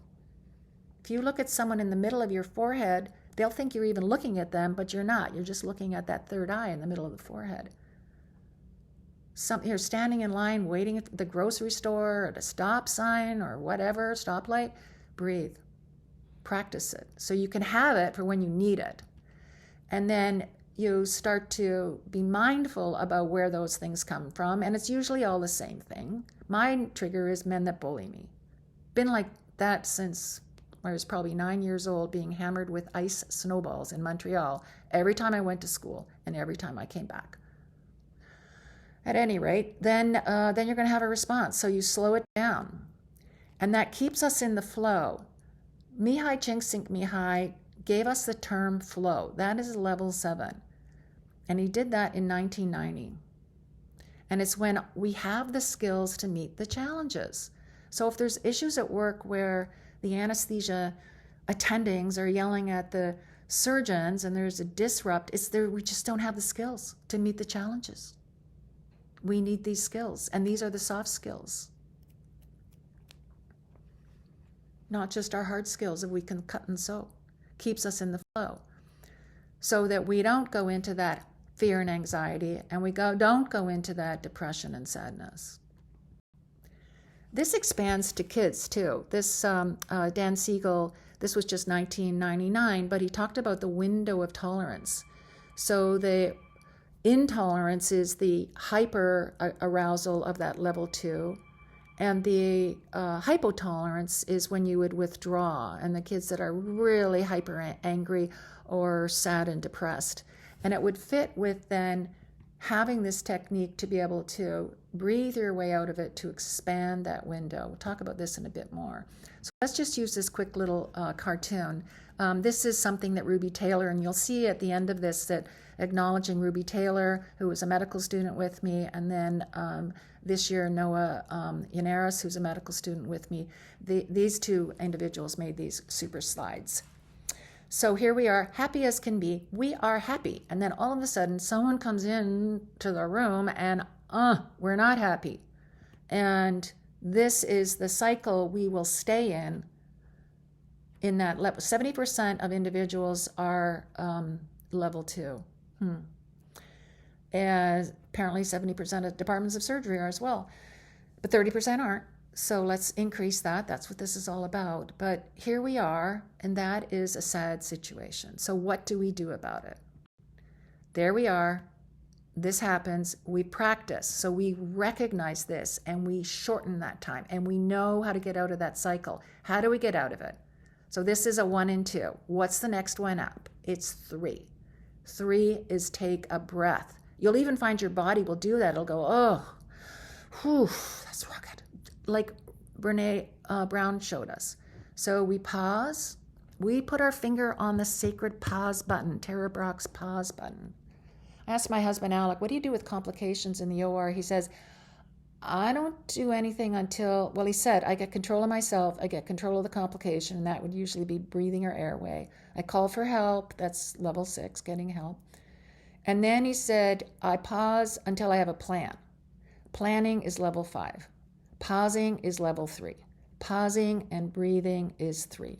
If you look at someone in the middle of your forehead, they'll think you're even looking at them, but you're not. You're just looking at that third eye in the middle of the forehead. You're standing in line waiting at the grocery store or at a stop sign or whatever, stoplight, breathe. Practice it so you can have it for when you need it. And then you start to be mindful about where those things come from, and it's usually all the same thing. My trigger is men that bully me. Been like that since I was probably 9 years old, being hammered with ice snowballs in Montreal every time I went to school and every time I came back. At any rate, then you're going to have a response. So you slow it down. And that keeps us in the flow. Mihai Csikszentmihalyi gave us the term flow. That is level 7. And he did that in 1990. And it's when we have the skills to meet the challenges. So if there's issues at work where the anesthesia attendings are yelling at the surgeons and there's a disrupt, we just don't have the skills to meet the challenges. We need these skills, and these are the soft skills. Not just our hard skills that we can cut and sew. Keeps us in the flow. So that we don't go into that fear and anxiety, and we don't go into that depression and sadness. This expands to kids too. This Dan Siegel, this was just 1999, but he talked about the window of tolerance. So the intolerance is the hyper arousal of that level 2, and the hypotolerance is when you would withdraw, and the kids that are really hyper angry or sad and depressed. And it would fit with then having this technique to be able to breathe your way out of it, to expand that window. We'll talk about this in a bit more. So let's just use this quick little cartoon. This is something that Ruby Taylor, and you'll see at the end of this that acknowledging Ruby Taylor, who was a medical student with me, and then this year Noah Llaneras, who's a medical student with me. These two individuals made these super slides. So here we are, happy as can be. We are happy. And then all of a sudden, someone comes in to the room and, we're not happy. And this is the cycle we will stay in that level. 70% of individuals are level 2. And apparently 70% of departments of surgery are as well. But 30% aren't. So let's increase that. That's what this is all about. But here we are, and that is a sad situation. So what do we do about it? There we are. This happens. We practice. So we recognize this, and we shorten that time, and we know how to get out of that cycle. How do we get out of it? So this is a 1 and 2. What's the next one up? It's 3. 3 is take a breath. You'll even find your body will do that. It'll go, oh, whew, that's rugged. Like Brene Brown showed us. So we pause. We put our finger on the sacred pause button, Tara Brach's pause button. I asked my husband, Alec, what do you do with complications in the OR? He says, I don't do anything until, well, he said, I get control of myself, I get control of the complication, and that would usually be breathing or airway. I call for help, that's level 6, getting help. And then he said, I pause until I have a plan. Planning is level 5. Pausing is level 3. Pausing and breathing is 3.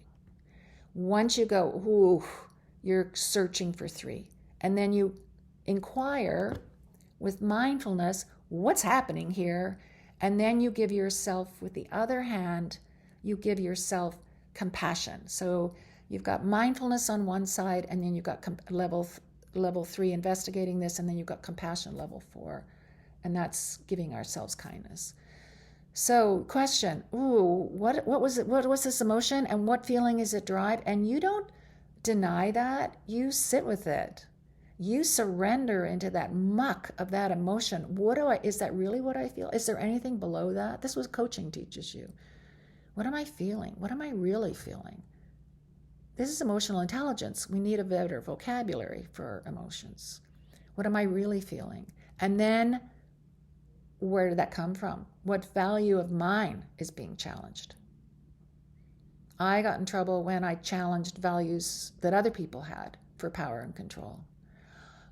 Once you go, ooh, you're searching for 3. And then you inquire with mindfulness, what's happening here? And then you give yourself, with the other hand, you give yourself compassion. So you've got mindfulness on one side, and then you've got level 3, investigating this, and then you've got compassion, level 4. And that's giving ourselves kindness. So question, what was it? What was this emotion, and what feeling is it drive? And you don't deny that. You sit with it. You surrender into that muck of that emotion. Is that really what I feel? Is there anything below that? This was coaching teaches you. What am I feeling? What am I really feeling? This is emotional intelligence. We need a better vocabulary for emotions. What am I really feeling? And then, where did that come from? What value of mine is being challenged? I got in trouble when I challenged values that other people had for power and control.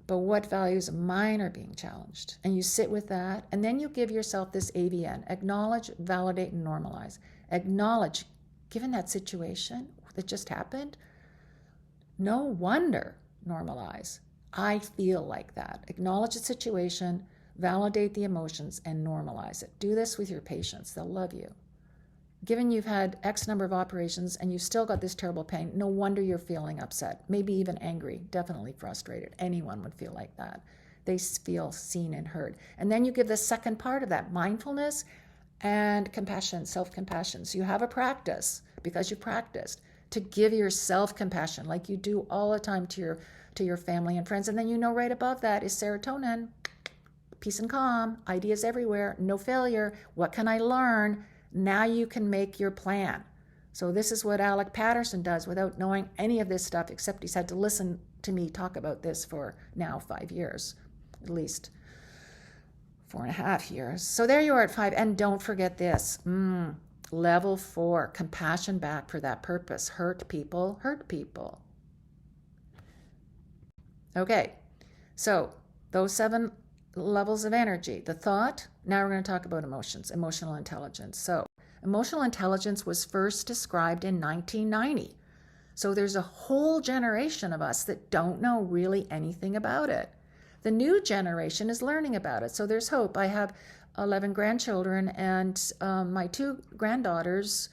But what values of mine are being challenged? And you sit with that, and then you give yourself this AVN, acknowledge, validate, and normalize. Acknowledge, given that situation that just happened, no wonder, normalize. I feel like that. Acknowledge the situation, validate the emotions, and normalize it. Do this with your patients. They'll love you. Given you've had X number of operations and you've still got this terrible pain, no wonder you're feeling upset, maybe even angry, definitely frustrated. Anyone would feel like that. They feel seen and heard. And then you give the second part of that, mindfulness and compassion, self-compassion. So you have a practice, because you practiced, to give yourself compassion like you do all the time to your family and friends. And then right above that is serotonin, peace and calm, ideas everywhere, no failure. What can I learn? Now you can make your plan. So this is what Alec Patterson does without knowing any of this stuff, except he's had to listen to me talk about this for now 5 years, at least 4.5 years. So there you are at 5. And don't forget this, level 4, compassion back for that purpose. Hurt people, hurt people. Okay, so those 7 levels of energy. The thought, now we're going to talk about emotions, emotional intelligence. So emotional intelligence was first described in 1990. So there's a whole generation of us that don't know really anything about it. The new generation is learning about it. So there's hope. I have 11 grandchildren, and my 2 granddaughters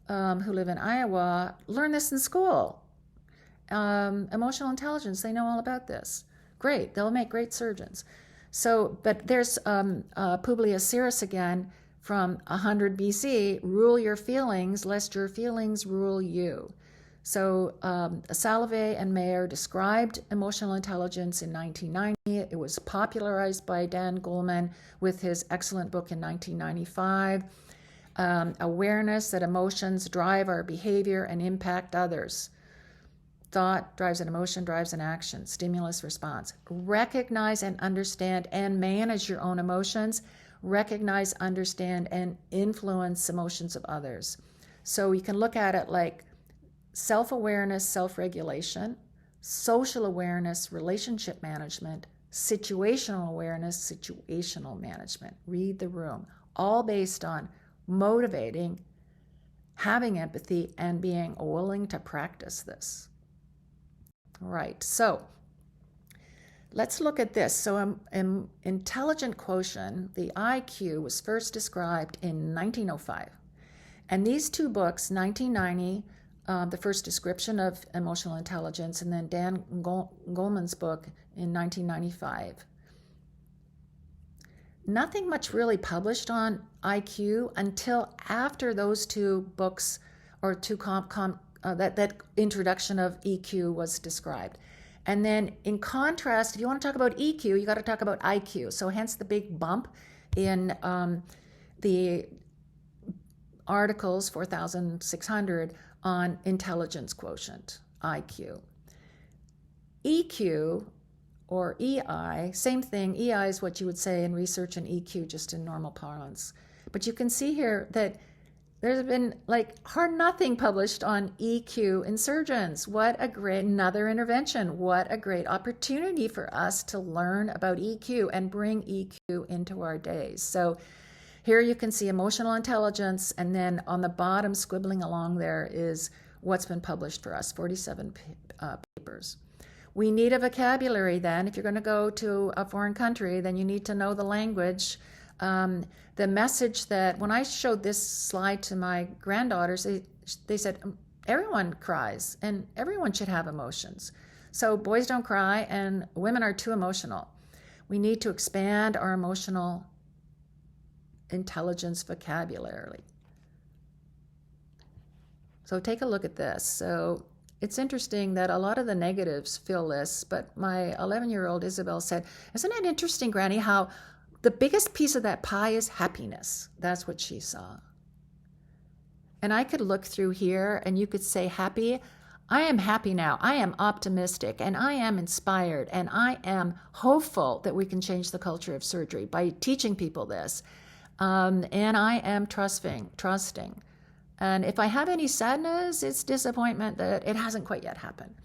who live in Iowa learn this in school. Emotional intelligence, they know all about this. Great, they'll make great surgeons. So, but there's Publius Syrus again from 100 BC, rule your feelings lest your feelings rule you. So Salovey and Mayer described emotional intelligence in 1990. It was popularized by Dan Goleman with his excellent book in 1995, Awareness that emotions drive our behavior and impact others. Thought drives an emotion, drives an action, stimulus, response. Recognize and understand and manage your own emotions. Recognize, understand, and influence emotions of others. So you can look at it like self-awareness, self-regulation, social awareness, relationship management, situational awareness, situational management. Read the room, all based on motivating, having empathy, and being willing to practice this. Right, so let's look at this. So intelligent quotient, the IQ, was first described in 1905. And these two books, 1990, the first description of emotional intelligence, and then Dan Goleman's book in 1995. Nothing much really published on IQ until after those two books, or that introduction of EQ was described. And then in contrast, if you want to talk about EQ, you got to talk about IQ. So hence the big bump in the articles 4,600 on intelligence quotient, IQ. EQ, or EI, same thing. EI is what you would say in research, and EQ just in normal parlance. But you can see here that there's been nothing published on EQ in surgeons. What a great, another intervention. What a great opportunity for us to learn about EQ and bring EQ into our days. So here you can see emotional intelligence, and then on the bottom, squibbling along there, is what's been published for us, 47 papers. We need a vocabulary then. If you're going to go to a foreign country, then you need to know the language. The message that, when I showed this slide to my granddaughters, they said, everyone cries and everyone should have emotions. So boys don't cry and women are too emotional. We need to expand our emotional intelligence vocabulary. So take a look at this. So it's interesting that a lot of the negatives fill this, but my 11-year-old Isabel said, isn't it interesting, Granny, how the biggest piece of that pie is happiness? That's what she saw. And I could look through here and you could say happy. I am happy now. I am optimistic and I am inspired and I am hopeful that we can change the culture of surgery by teaching people this. And I am trusting. And if I have any sadness, it's disappointment that it hasn't quite yet happened.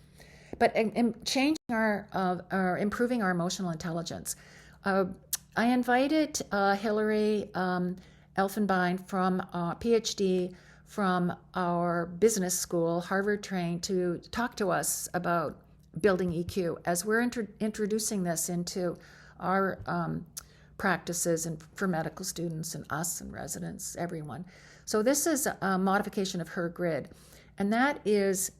But in changing or improving our emotional intelligence, I invited Hilary Elfenbein from PhD from our business school, Harvard trained, to talk to us about building EQ as we're introducing this into our practices and for medical students and us and residents, everyone. So this is a modification of her grid. And that is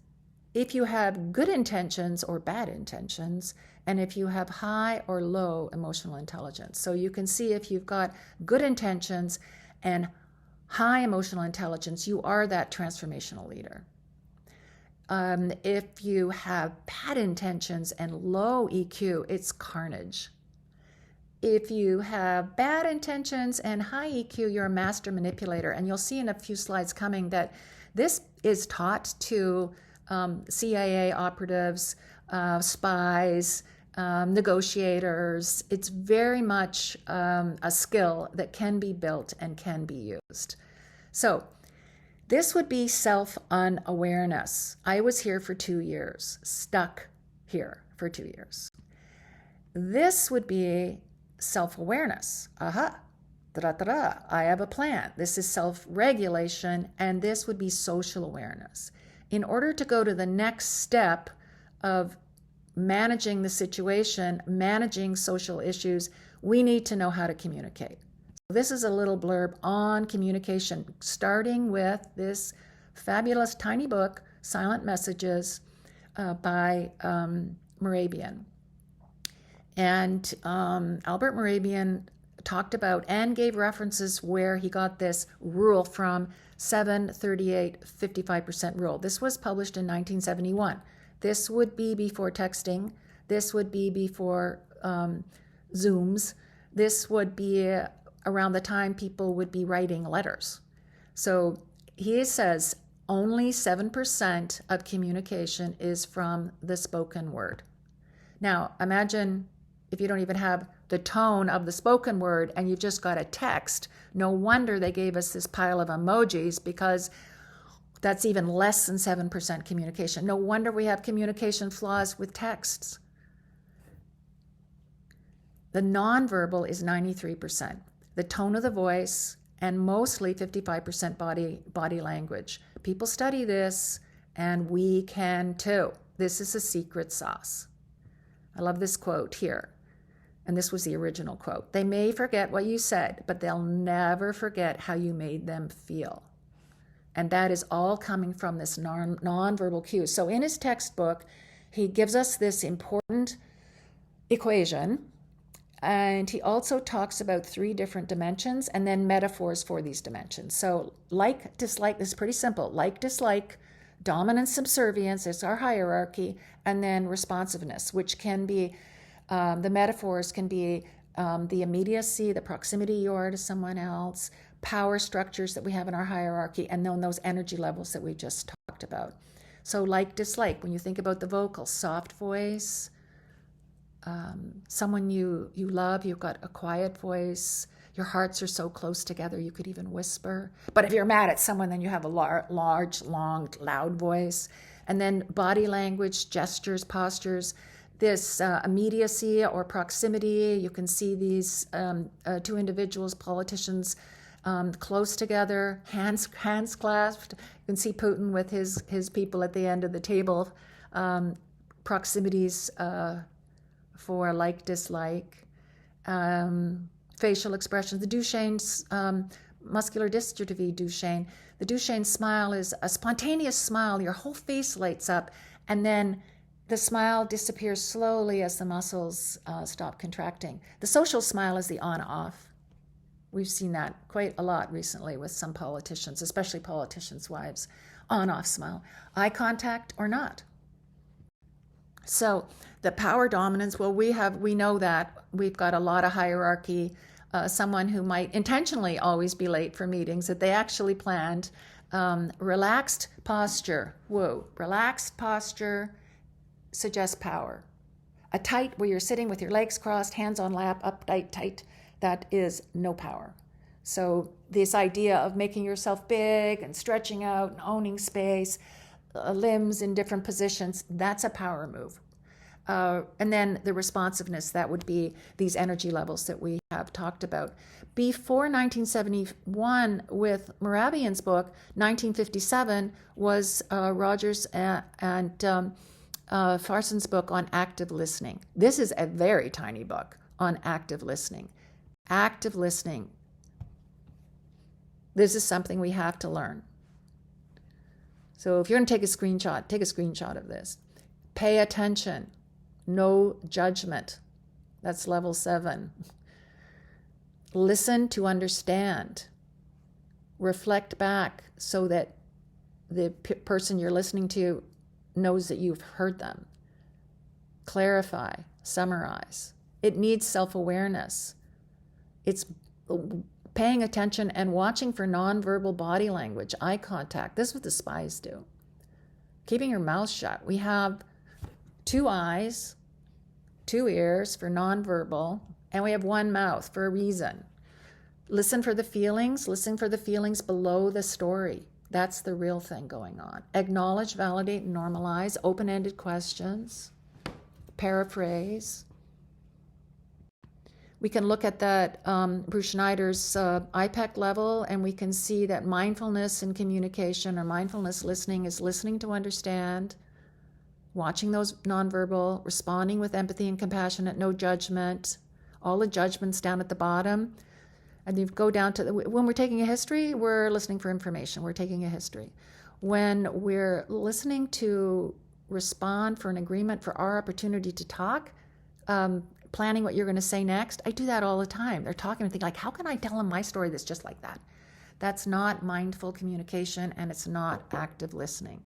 if you have good intentions or bad intentions, and if you have high or low emotional intelligence. So you can see if you've got good intentions and high emotional intelligence, you are that transformational leader. If you have bad intentions and low EQ, it's carnage. If you have bad intentions and high EQ, you're a master manipulator. And you'll see in a few slides coming that this is taught to CIA operatives, spies, negotiators. It's very much a skill that can be built and can be used. So this would be self-unawareness. I was here for 2 years, stuck here for 2 years. This would be self-awareness. Aha, da-da-da-da, I have a plan. This is self-regulation, and this would be social awareness. In order to go to the next step of managing the situation, managing social issues, we need to know how to communicate. So this is a little blurb on communication, starting with this fabulous tiny book, Silent Messages, by Morabian. And Albert Morabian talked about and gave references where he got this rule from, 7-38-55% rule. This was published in 1971. This would be before texting. This would be before Zooms. This would be around the time people would be writing letters. So he says only 7% of communication is from the spoken word. Now, imagine if you don't even have the tone of the spoken word and you've just got a text. No wonder they gave us this pile of emojis, because that's even less than 7% communication. No wonder we have communication flaws with texts. The nonverbal is 93%. The tone of the voice, and mostly 55% body language. People study this, and we can too. This is a secret sauce. I love this quote here. And this was the original quote. They may forget what you said, but they'll never forget how you made them feel. And that is all coming from this nonverbal cues. So in his textbook, he gives us this important equation, and he also talks about 3 different dimensions and then metaphors for these dimensions. So like, dislike, this is pretty simple. Like, dislike, dominance, subservience is our hierarchy, and then responsiveness, which can be, the metaphors can be the immediacy, the proximity you are to someone else, power structures that we have in our hierarchy, and then those energy levels that we just talked about. So like, dislike, when you think about the vocal, soft voice, someone you love, you've got a quiet voice, your hearts are so close together you could even whisper. But if you're mad at someone, then you have a large, long, loud voice. And then body language, gestures, postures, this immediacy or proximity. You can see these 2 individuals, politicians, close together, hands clasped. You can see Putin with his people at the end of the table. Proximities for like, dislike. Facial expressions. The Duchenne's muscular dystrophy, Duchenne. The Duchenne smile is a spontaneous smile. Your whole face lights up, and then the smile disappears slowly as the muscles stop contracting. The social smile is the on-off. We've seen that quite a lot recently with some politicians, especially politicians' wives. On-off smile. Eye contact or not. So the power dominance, well, we know that we've got a lot of hierarchy. Someone who might intentionally always be late for meetings that they actually planned. Relaxed posture. Whoa. Relaxed posture suggests power. A tight, where you're sitting with your legs crossed, hands on lap, uptight, tight, that is no power. So this idea of making yourself big and stretching out and owning space, limbs in different positions, that's a power move. And then the responsiveness, that would be these energy levels that we have talked about. Before 1971, with Moravian's book, 1957 was Rogers and Farson's book on active listening. This is a very tiny book on active listening. Active listening. This is something we have to learn. So if you're going to take a screenshot of this. Pay attention. No judgment. That's level 7. Listen to understand. Reflect back so that the person you're listening to knows that you've heard them. Clarify. Summarize. It needs self-awareness. It's paying attention and watching for nonverbal body language, eye contact. This is what the spies do. Keeping your mouth shut. We have 2 eyes, 2 ears for nonverbal, and we have 1 mouth for a reason. Listen for the feelings. Listen for the feelings below the story. That's the real thing going on. Acknowledge, validate, and normalize. Open-ended questions. Paraphrase. We can look at that Bruce Schneider's iPEC level, and we can see that mindfulness in communication, or mindfulness listening, is listening to understand, watching those nonverbal, responding with empathy and compassion, no judgment, all the judgments down at the bottom. And you go down to, when we're taking a history, we're listening for information. We're taking a history. When we're listening to respond for an agreement for our opportunity to talk, planning what you're going to say next, I do that all the time. They're talking and think like, how can I tell them my story that's just like that? That's not mindful communication, and it's not active listening.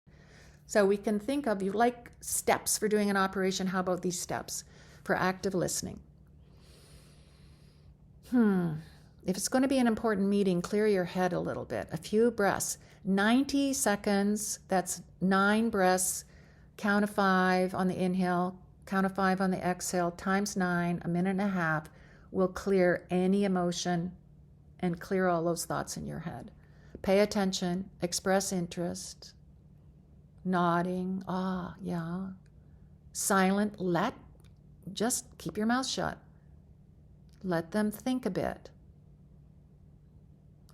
So we can think of, you like steps for doing an operation, how about these steps for active listening? If it's going to be an important meeting, clear your head a little bit. A few breaths. 90 seconds, that's 9 breaths. Count of 5 on the inhale, count of 5 on the exhale, times 9, a minute and a half, will clear any emotion and clear all those thoughts in your head. Pay attention, express interest, nodding, yeah. Silent, just keep your mouth shut. Let them think a bit.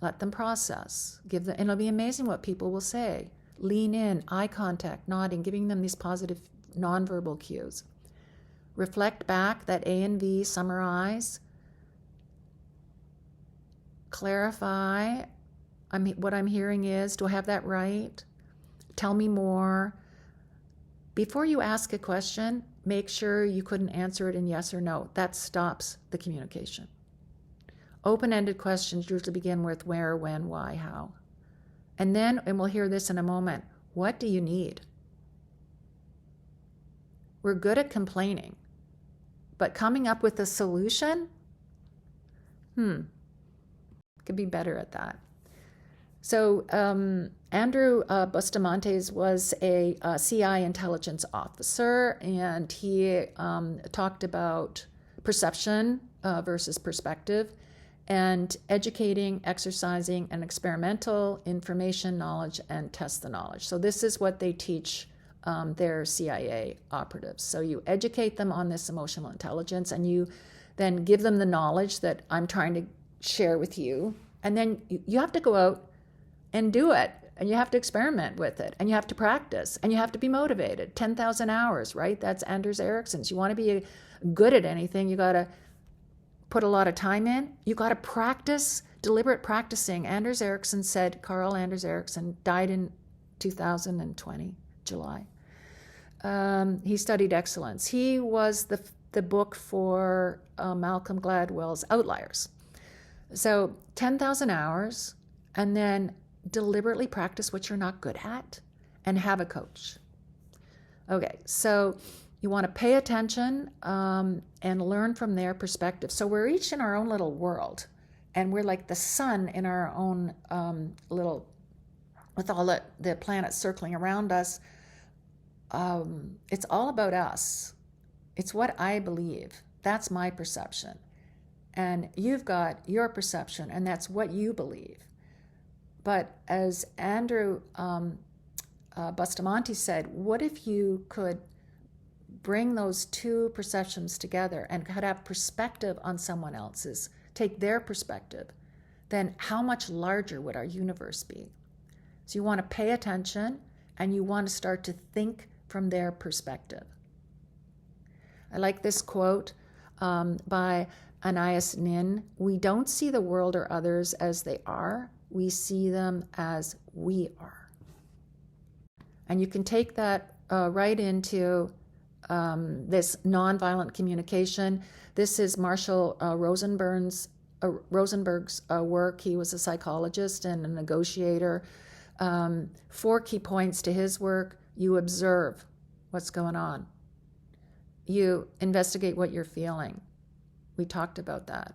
Let them process. And it'll be amazing what people will say. Lean in, eye contact, nodding, giving them these positive nonverbal cues. Reflect back, that A and V, summarize. Clarify. What I'm hearing is, do I have that right? Tell me more. Before you ask a question, make sure you couldn't answer it in yes or no. That stops the communication. Open-ended questions usually begin with where, when, why, how. And we'll hear this in a moment, what do you need? We're good at complaining, but coming up with a solution, could be better at that. So Andrew Bustamantes was a CI intelligence officer, and he talked about perception versus perspective, and educating, exercising, and experimental, information, knowledge, and test the knowledge. So this is what they teach their CIA operatives. So you educate them on this emotional intelligence, and you then give them the knowledge that I'm trying to share with you. And then you have to go out and do it. And you have to experiment with it. And you have to practice. And you have to be motivated. 10,000 hours, right? That's Anders Ericsson's. You want to be good at anything, you got to put a lot of time in. You got to practice, deliberate practicing. Anders Ericsson said, Carl Anders Ericsson died in 2020, July. He studied excellence. He was the book for Malcolm Gladwell's Outliers. So 10,000 hours, and then deliberately practice what you're not good at and have a coach. Okay, so you want to pay attention and learn from their perspective. So we're each in our own little world, and we're like the sun in our own little, with all the planets circling around us. It's all about us. It's what I believe. That's my perception. And you've got your perception, and that's what you believe. But as Andrew Bustamante said, what if you could bring those two perceptions together and could have perspective on someone else's, take their perspective, then how much larger would our universe be? So you want to pay attention, and you want to start to think from their perspective. I like this quote by Anais Nin. We don't see the world or others as they are. We see them as we are. And you can take that right into this nonviolent communication. This is Marshall Rosenberg's work. He was a psychologist and a negotiator. 4 key points to his work. You observe what's going on. You investigate what you're feeling. We talked about that.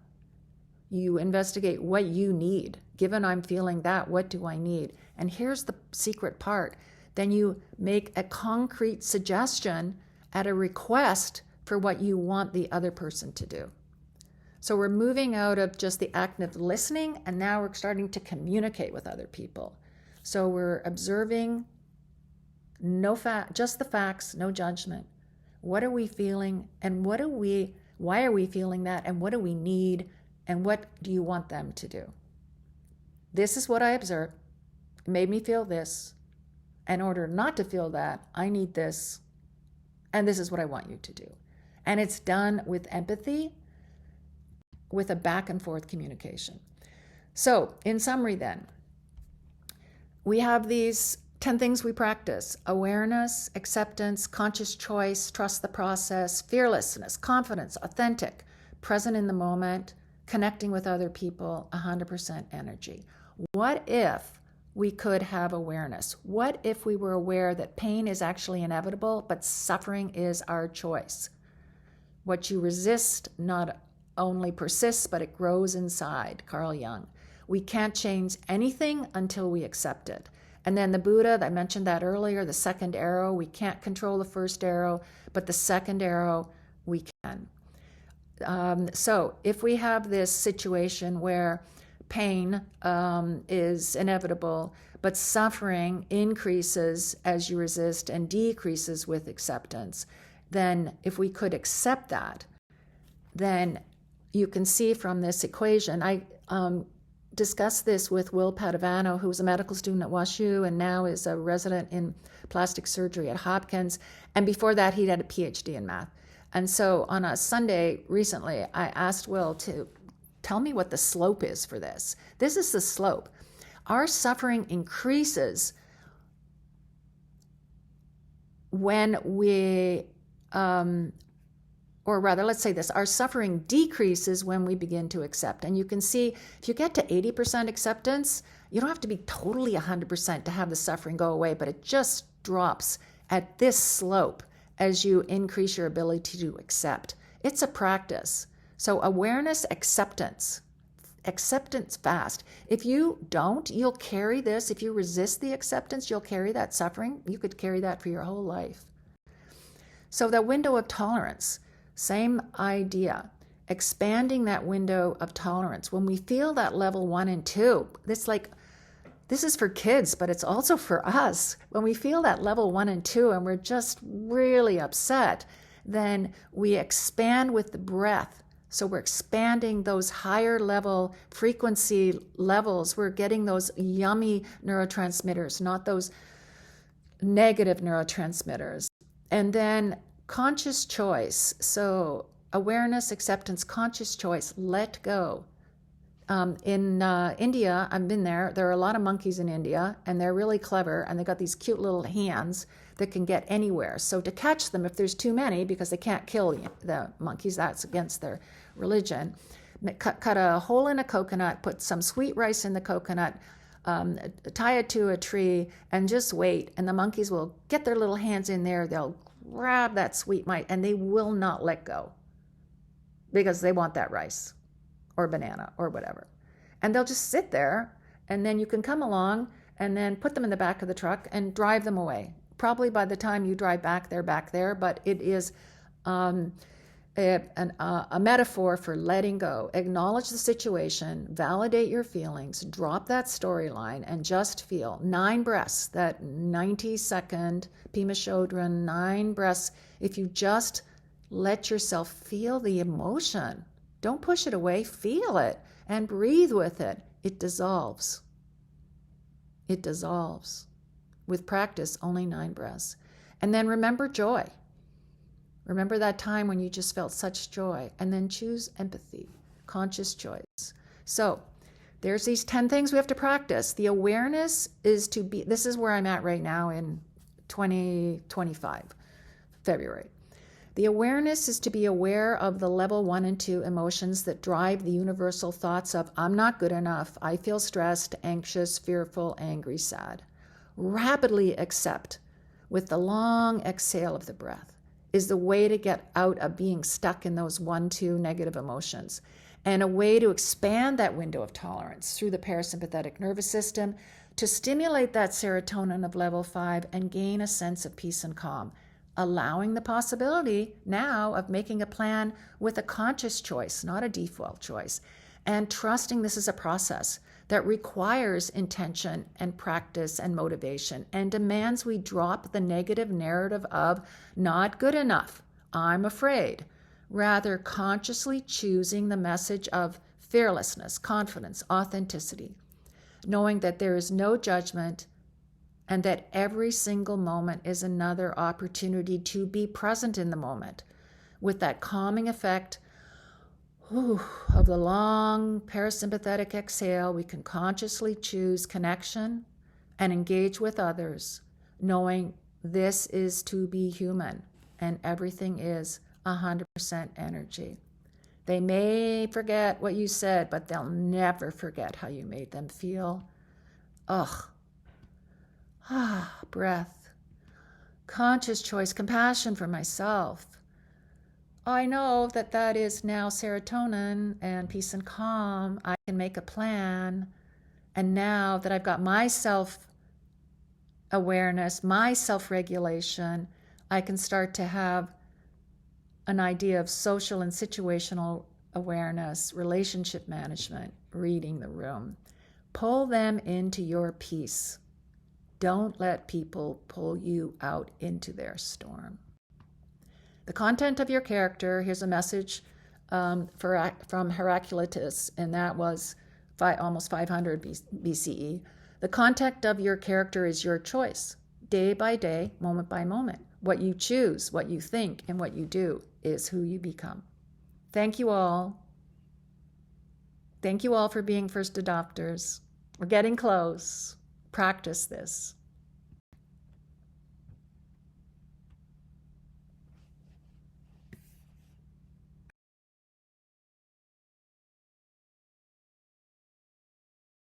You investigate what you need. Given I'm feeling that, what do I need? And here's the secret part. Then you make a concrete suggestion at a request for what you want the other person to do. So we're moving out of just the act of listening, and now we're starting to communicate with other people. So we're observing, just the facts, no judgment. What are we feeling, and why are we feeling that, and what do we need, and what do you want them to do? This is what I observed. It made me feel this. In order not to feel that, I need this, and this is what I want you to do. And it's done with empathy, with a back and forth communication. So, in summary then, we have these 10 things we practice: awareness, acceptance, conscious choice, trust the process, fearlessness, confidence, authentic, present in the moment, connecting with other people, 100% energy. What if we could have awareness? What if we were aware that pain is actually inevitable, but suffering is our choice? What you resist, not only persists, but it grows inside. Carl Jung. We can't change anything until we accept it. And then the Buddha, I mentioned that earlier, the second arrow, we can't control the first arrow, but the second arrow, we can. So if we have this situation where pain is inevitable, but suffering increases as you resist and decreases with acceptance, then if we could accept that, then you can see from this equation, I discussed this with Will Padovano, who was a medical student at WashU and now is a resident in plastic surgery at Hopkins. And before that, he'd had a PhD in math. And so on a Sunday recently, I asked Will to tell me what the slope is for this. This is the slope. Our suffering increases when we, or rather, let's say this, our suffering decreases when we begin to accept. And you can see, if you get to 80% acceptance, you don't have to be totally 100% to have the suffering go away, but it just drops at this slope as you increase your ability to accept. It's a practice. So awareness, acceptance fast. If you don't, you'll carry this. If you resist the acceptance, you'll carry that suffering. You could carry that for your whole life. So the window of tolerance, same idea. Expanding that window of tolerance. When we feel that level 1 and 2, this is for kids, but it's also for us. When we feel that level 1 and 2 and we're just really upset, then we expand with the breath. So we're expanding those higher level frequency levels. We're getting those yummy neurotransmitters, not those negative neurotransmitters. And then conscious choice. So awareness, acceptance, conscious choice, let go. In India, I've been there. There are a lot of monkeys in India, and they're really clever, and they got these cute little hands that can get anywhere. So to catch them, if there's too many, because they can't kill the monkeys, that's against their religion, cut a hole in a coconut, put some sweet rice in the coconut, tie it to a tree, and just wait. And the monkeys will get their little hands in there. They'll grab that sweet mite, and they will not let go because they want that rice or banana or whatever. And they'll just sit there, and then you can come along and then put them in the back of the truck and drive them away. Probably by the time you drive back, they're back there, but it is a metaphor for letting go. Acknowledge the situation, validate your feelings, drop that storyline, and just feel 9 breaths, that 90-second Pema Chodron, 9 breaths. If you just let yourself feel the emotion, don't push it away, feel it, and breathe with it. It dissolves. It dissolves. With practice, only 9 breaths. And then remember joy. Remember that time when you just felt such joy. And then choose empathy, conscious choice. So there's these 10 things we have to practice. The awareness is to be, this is where I'm at right now in 2025, February. The awareness is to be aware of the level 1 and 2 emotions that drive the universal thoughts of, I'm not good enough, I feel stressed, anxious, fearful, angry, sad. Rapidly accept with the long exhale of the breath is the way to get out of being stuck in those 1, 2 negative emotions, and a way to expand that window of tolerance through the parasympathetic nervous system to stimulate that serotonin of level 5 and gain a sense of peace and calm, allowing the possibility now of making a plan with a conscious choice, not a default choice, and trusting this is a process that requires intention and practice and motivation and demands we drop the negative narrative of not good enough, I'm afraid, rather consciously choosing the message of fearlessness, confidence, authenticity, knowing that there is no judgment and that every single moment is another opportunity to be present in the moment with that calming effect of the long parasympathetic exhale. We can consciously choose connection and engage with others, knowing this is to be human and everything is 100% energy. They may forget what you said, but they'll never forget how you made them feel. Breath. Conscious choice, compassion for myself. I know that that is now serotonin and peace and calm. I can make a plan. And now that I've got my self-awareness, my self-regulation, I can start to have an idea of social and situational awareness, relationship management, reading the room. Pull them into your peace. Don't let people pull you out into their storm. The content of your character, here's a message from Heraclitus, and that was almost 500 BCE. The content of your character is your choice, day by day, moment by moment. What you choose, what you think, and what you do is who you become. Thank you all. Thank you all for being first adopters. We're getting close. Practice this.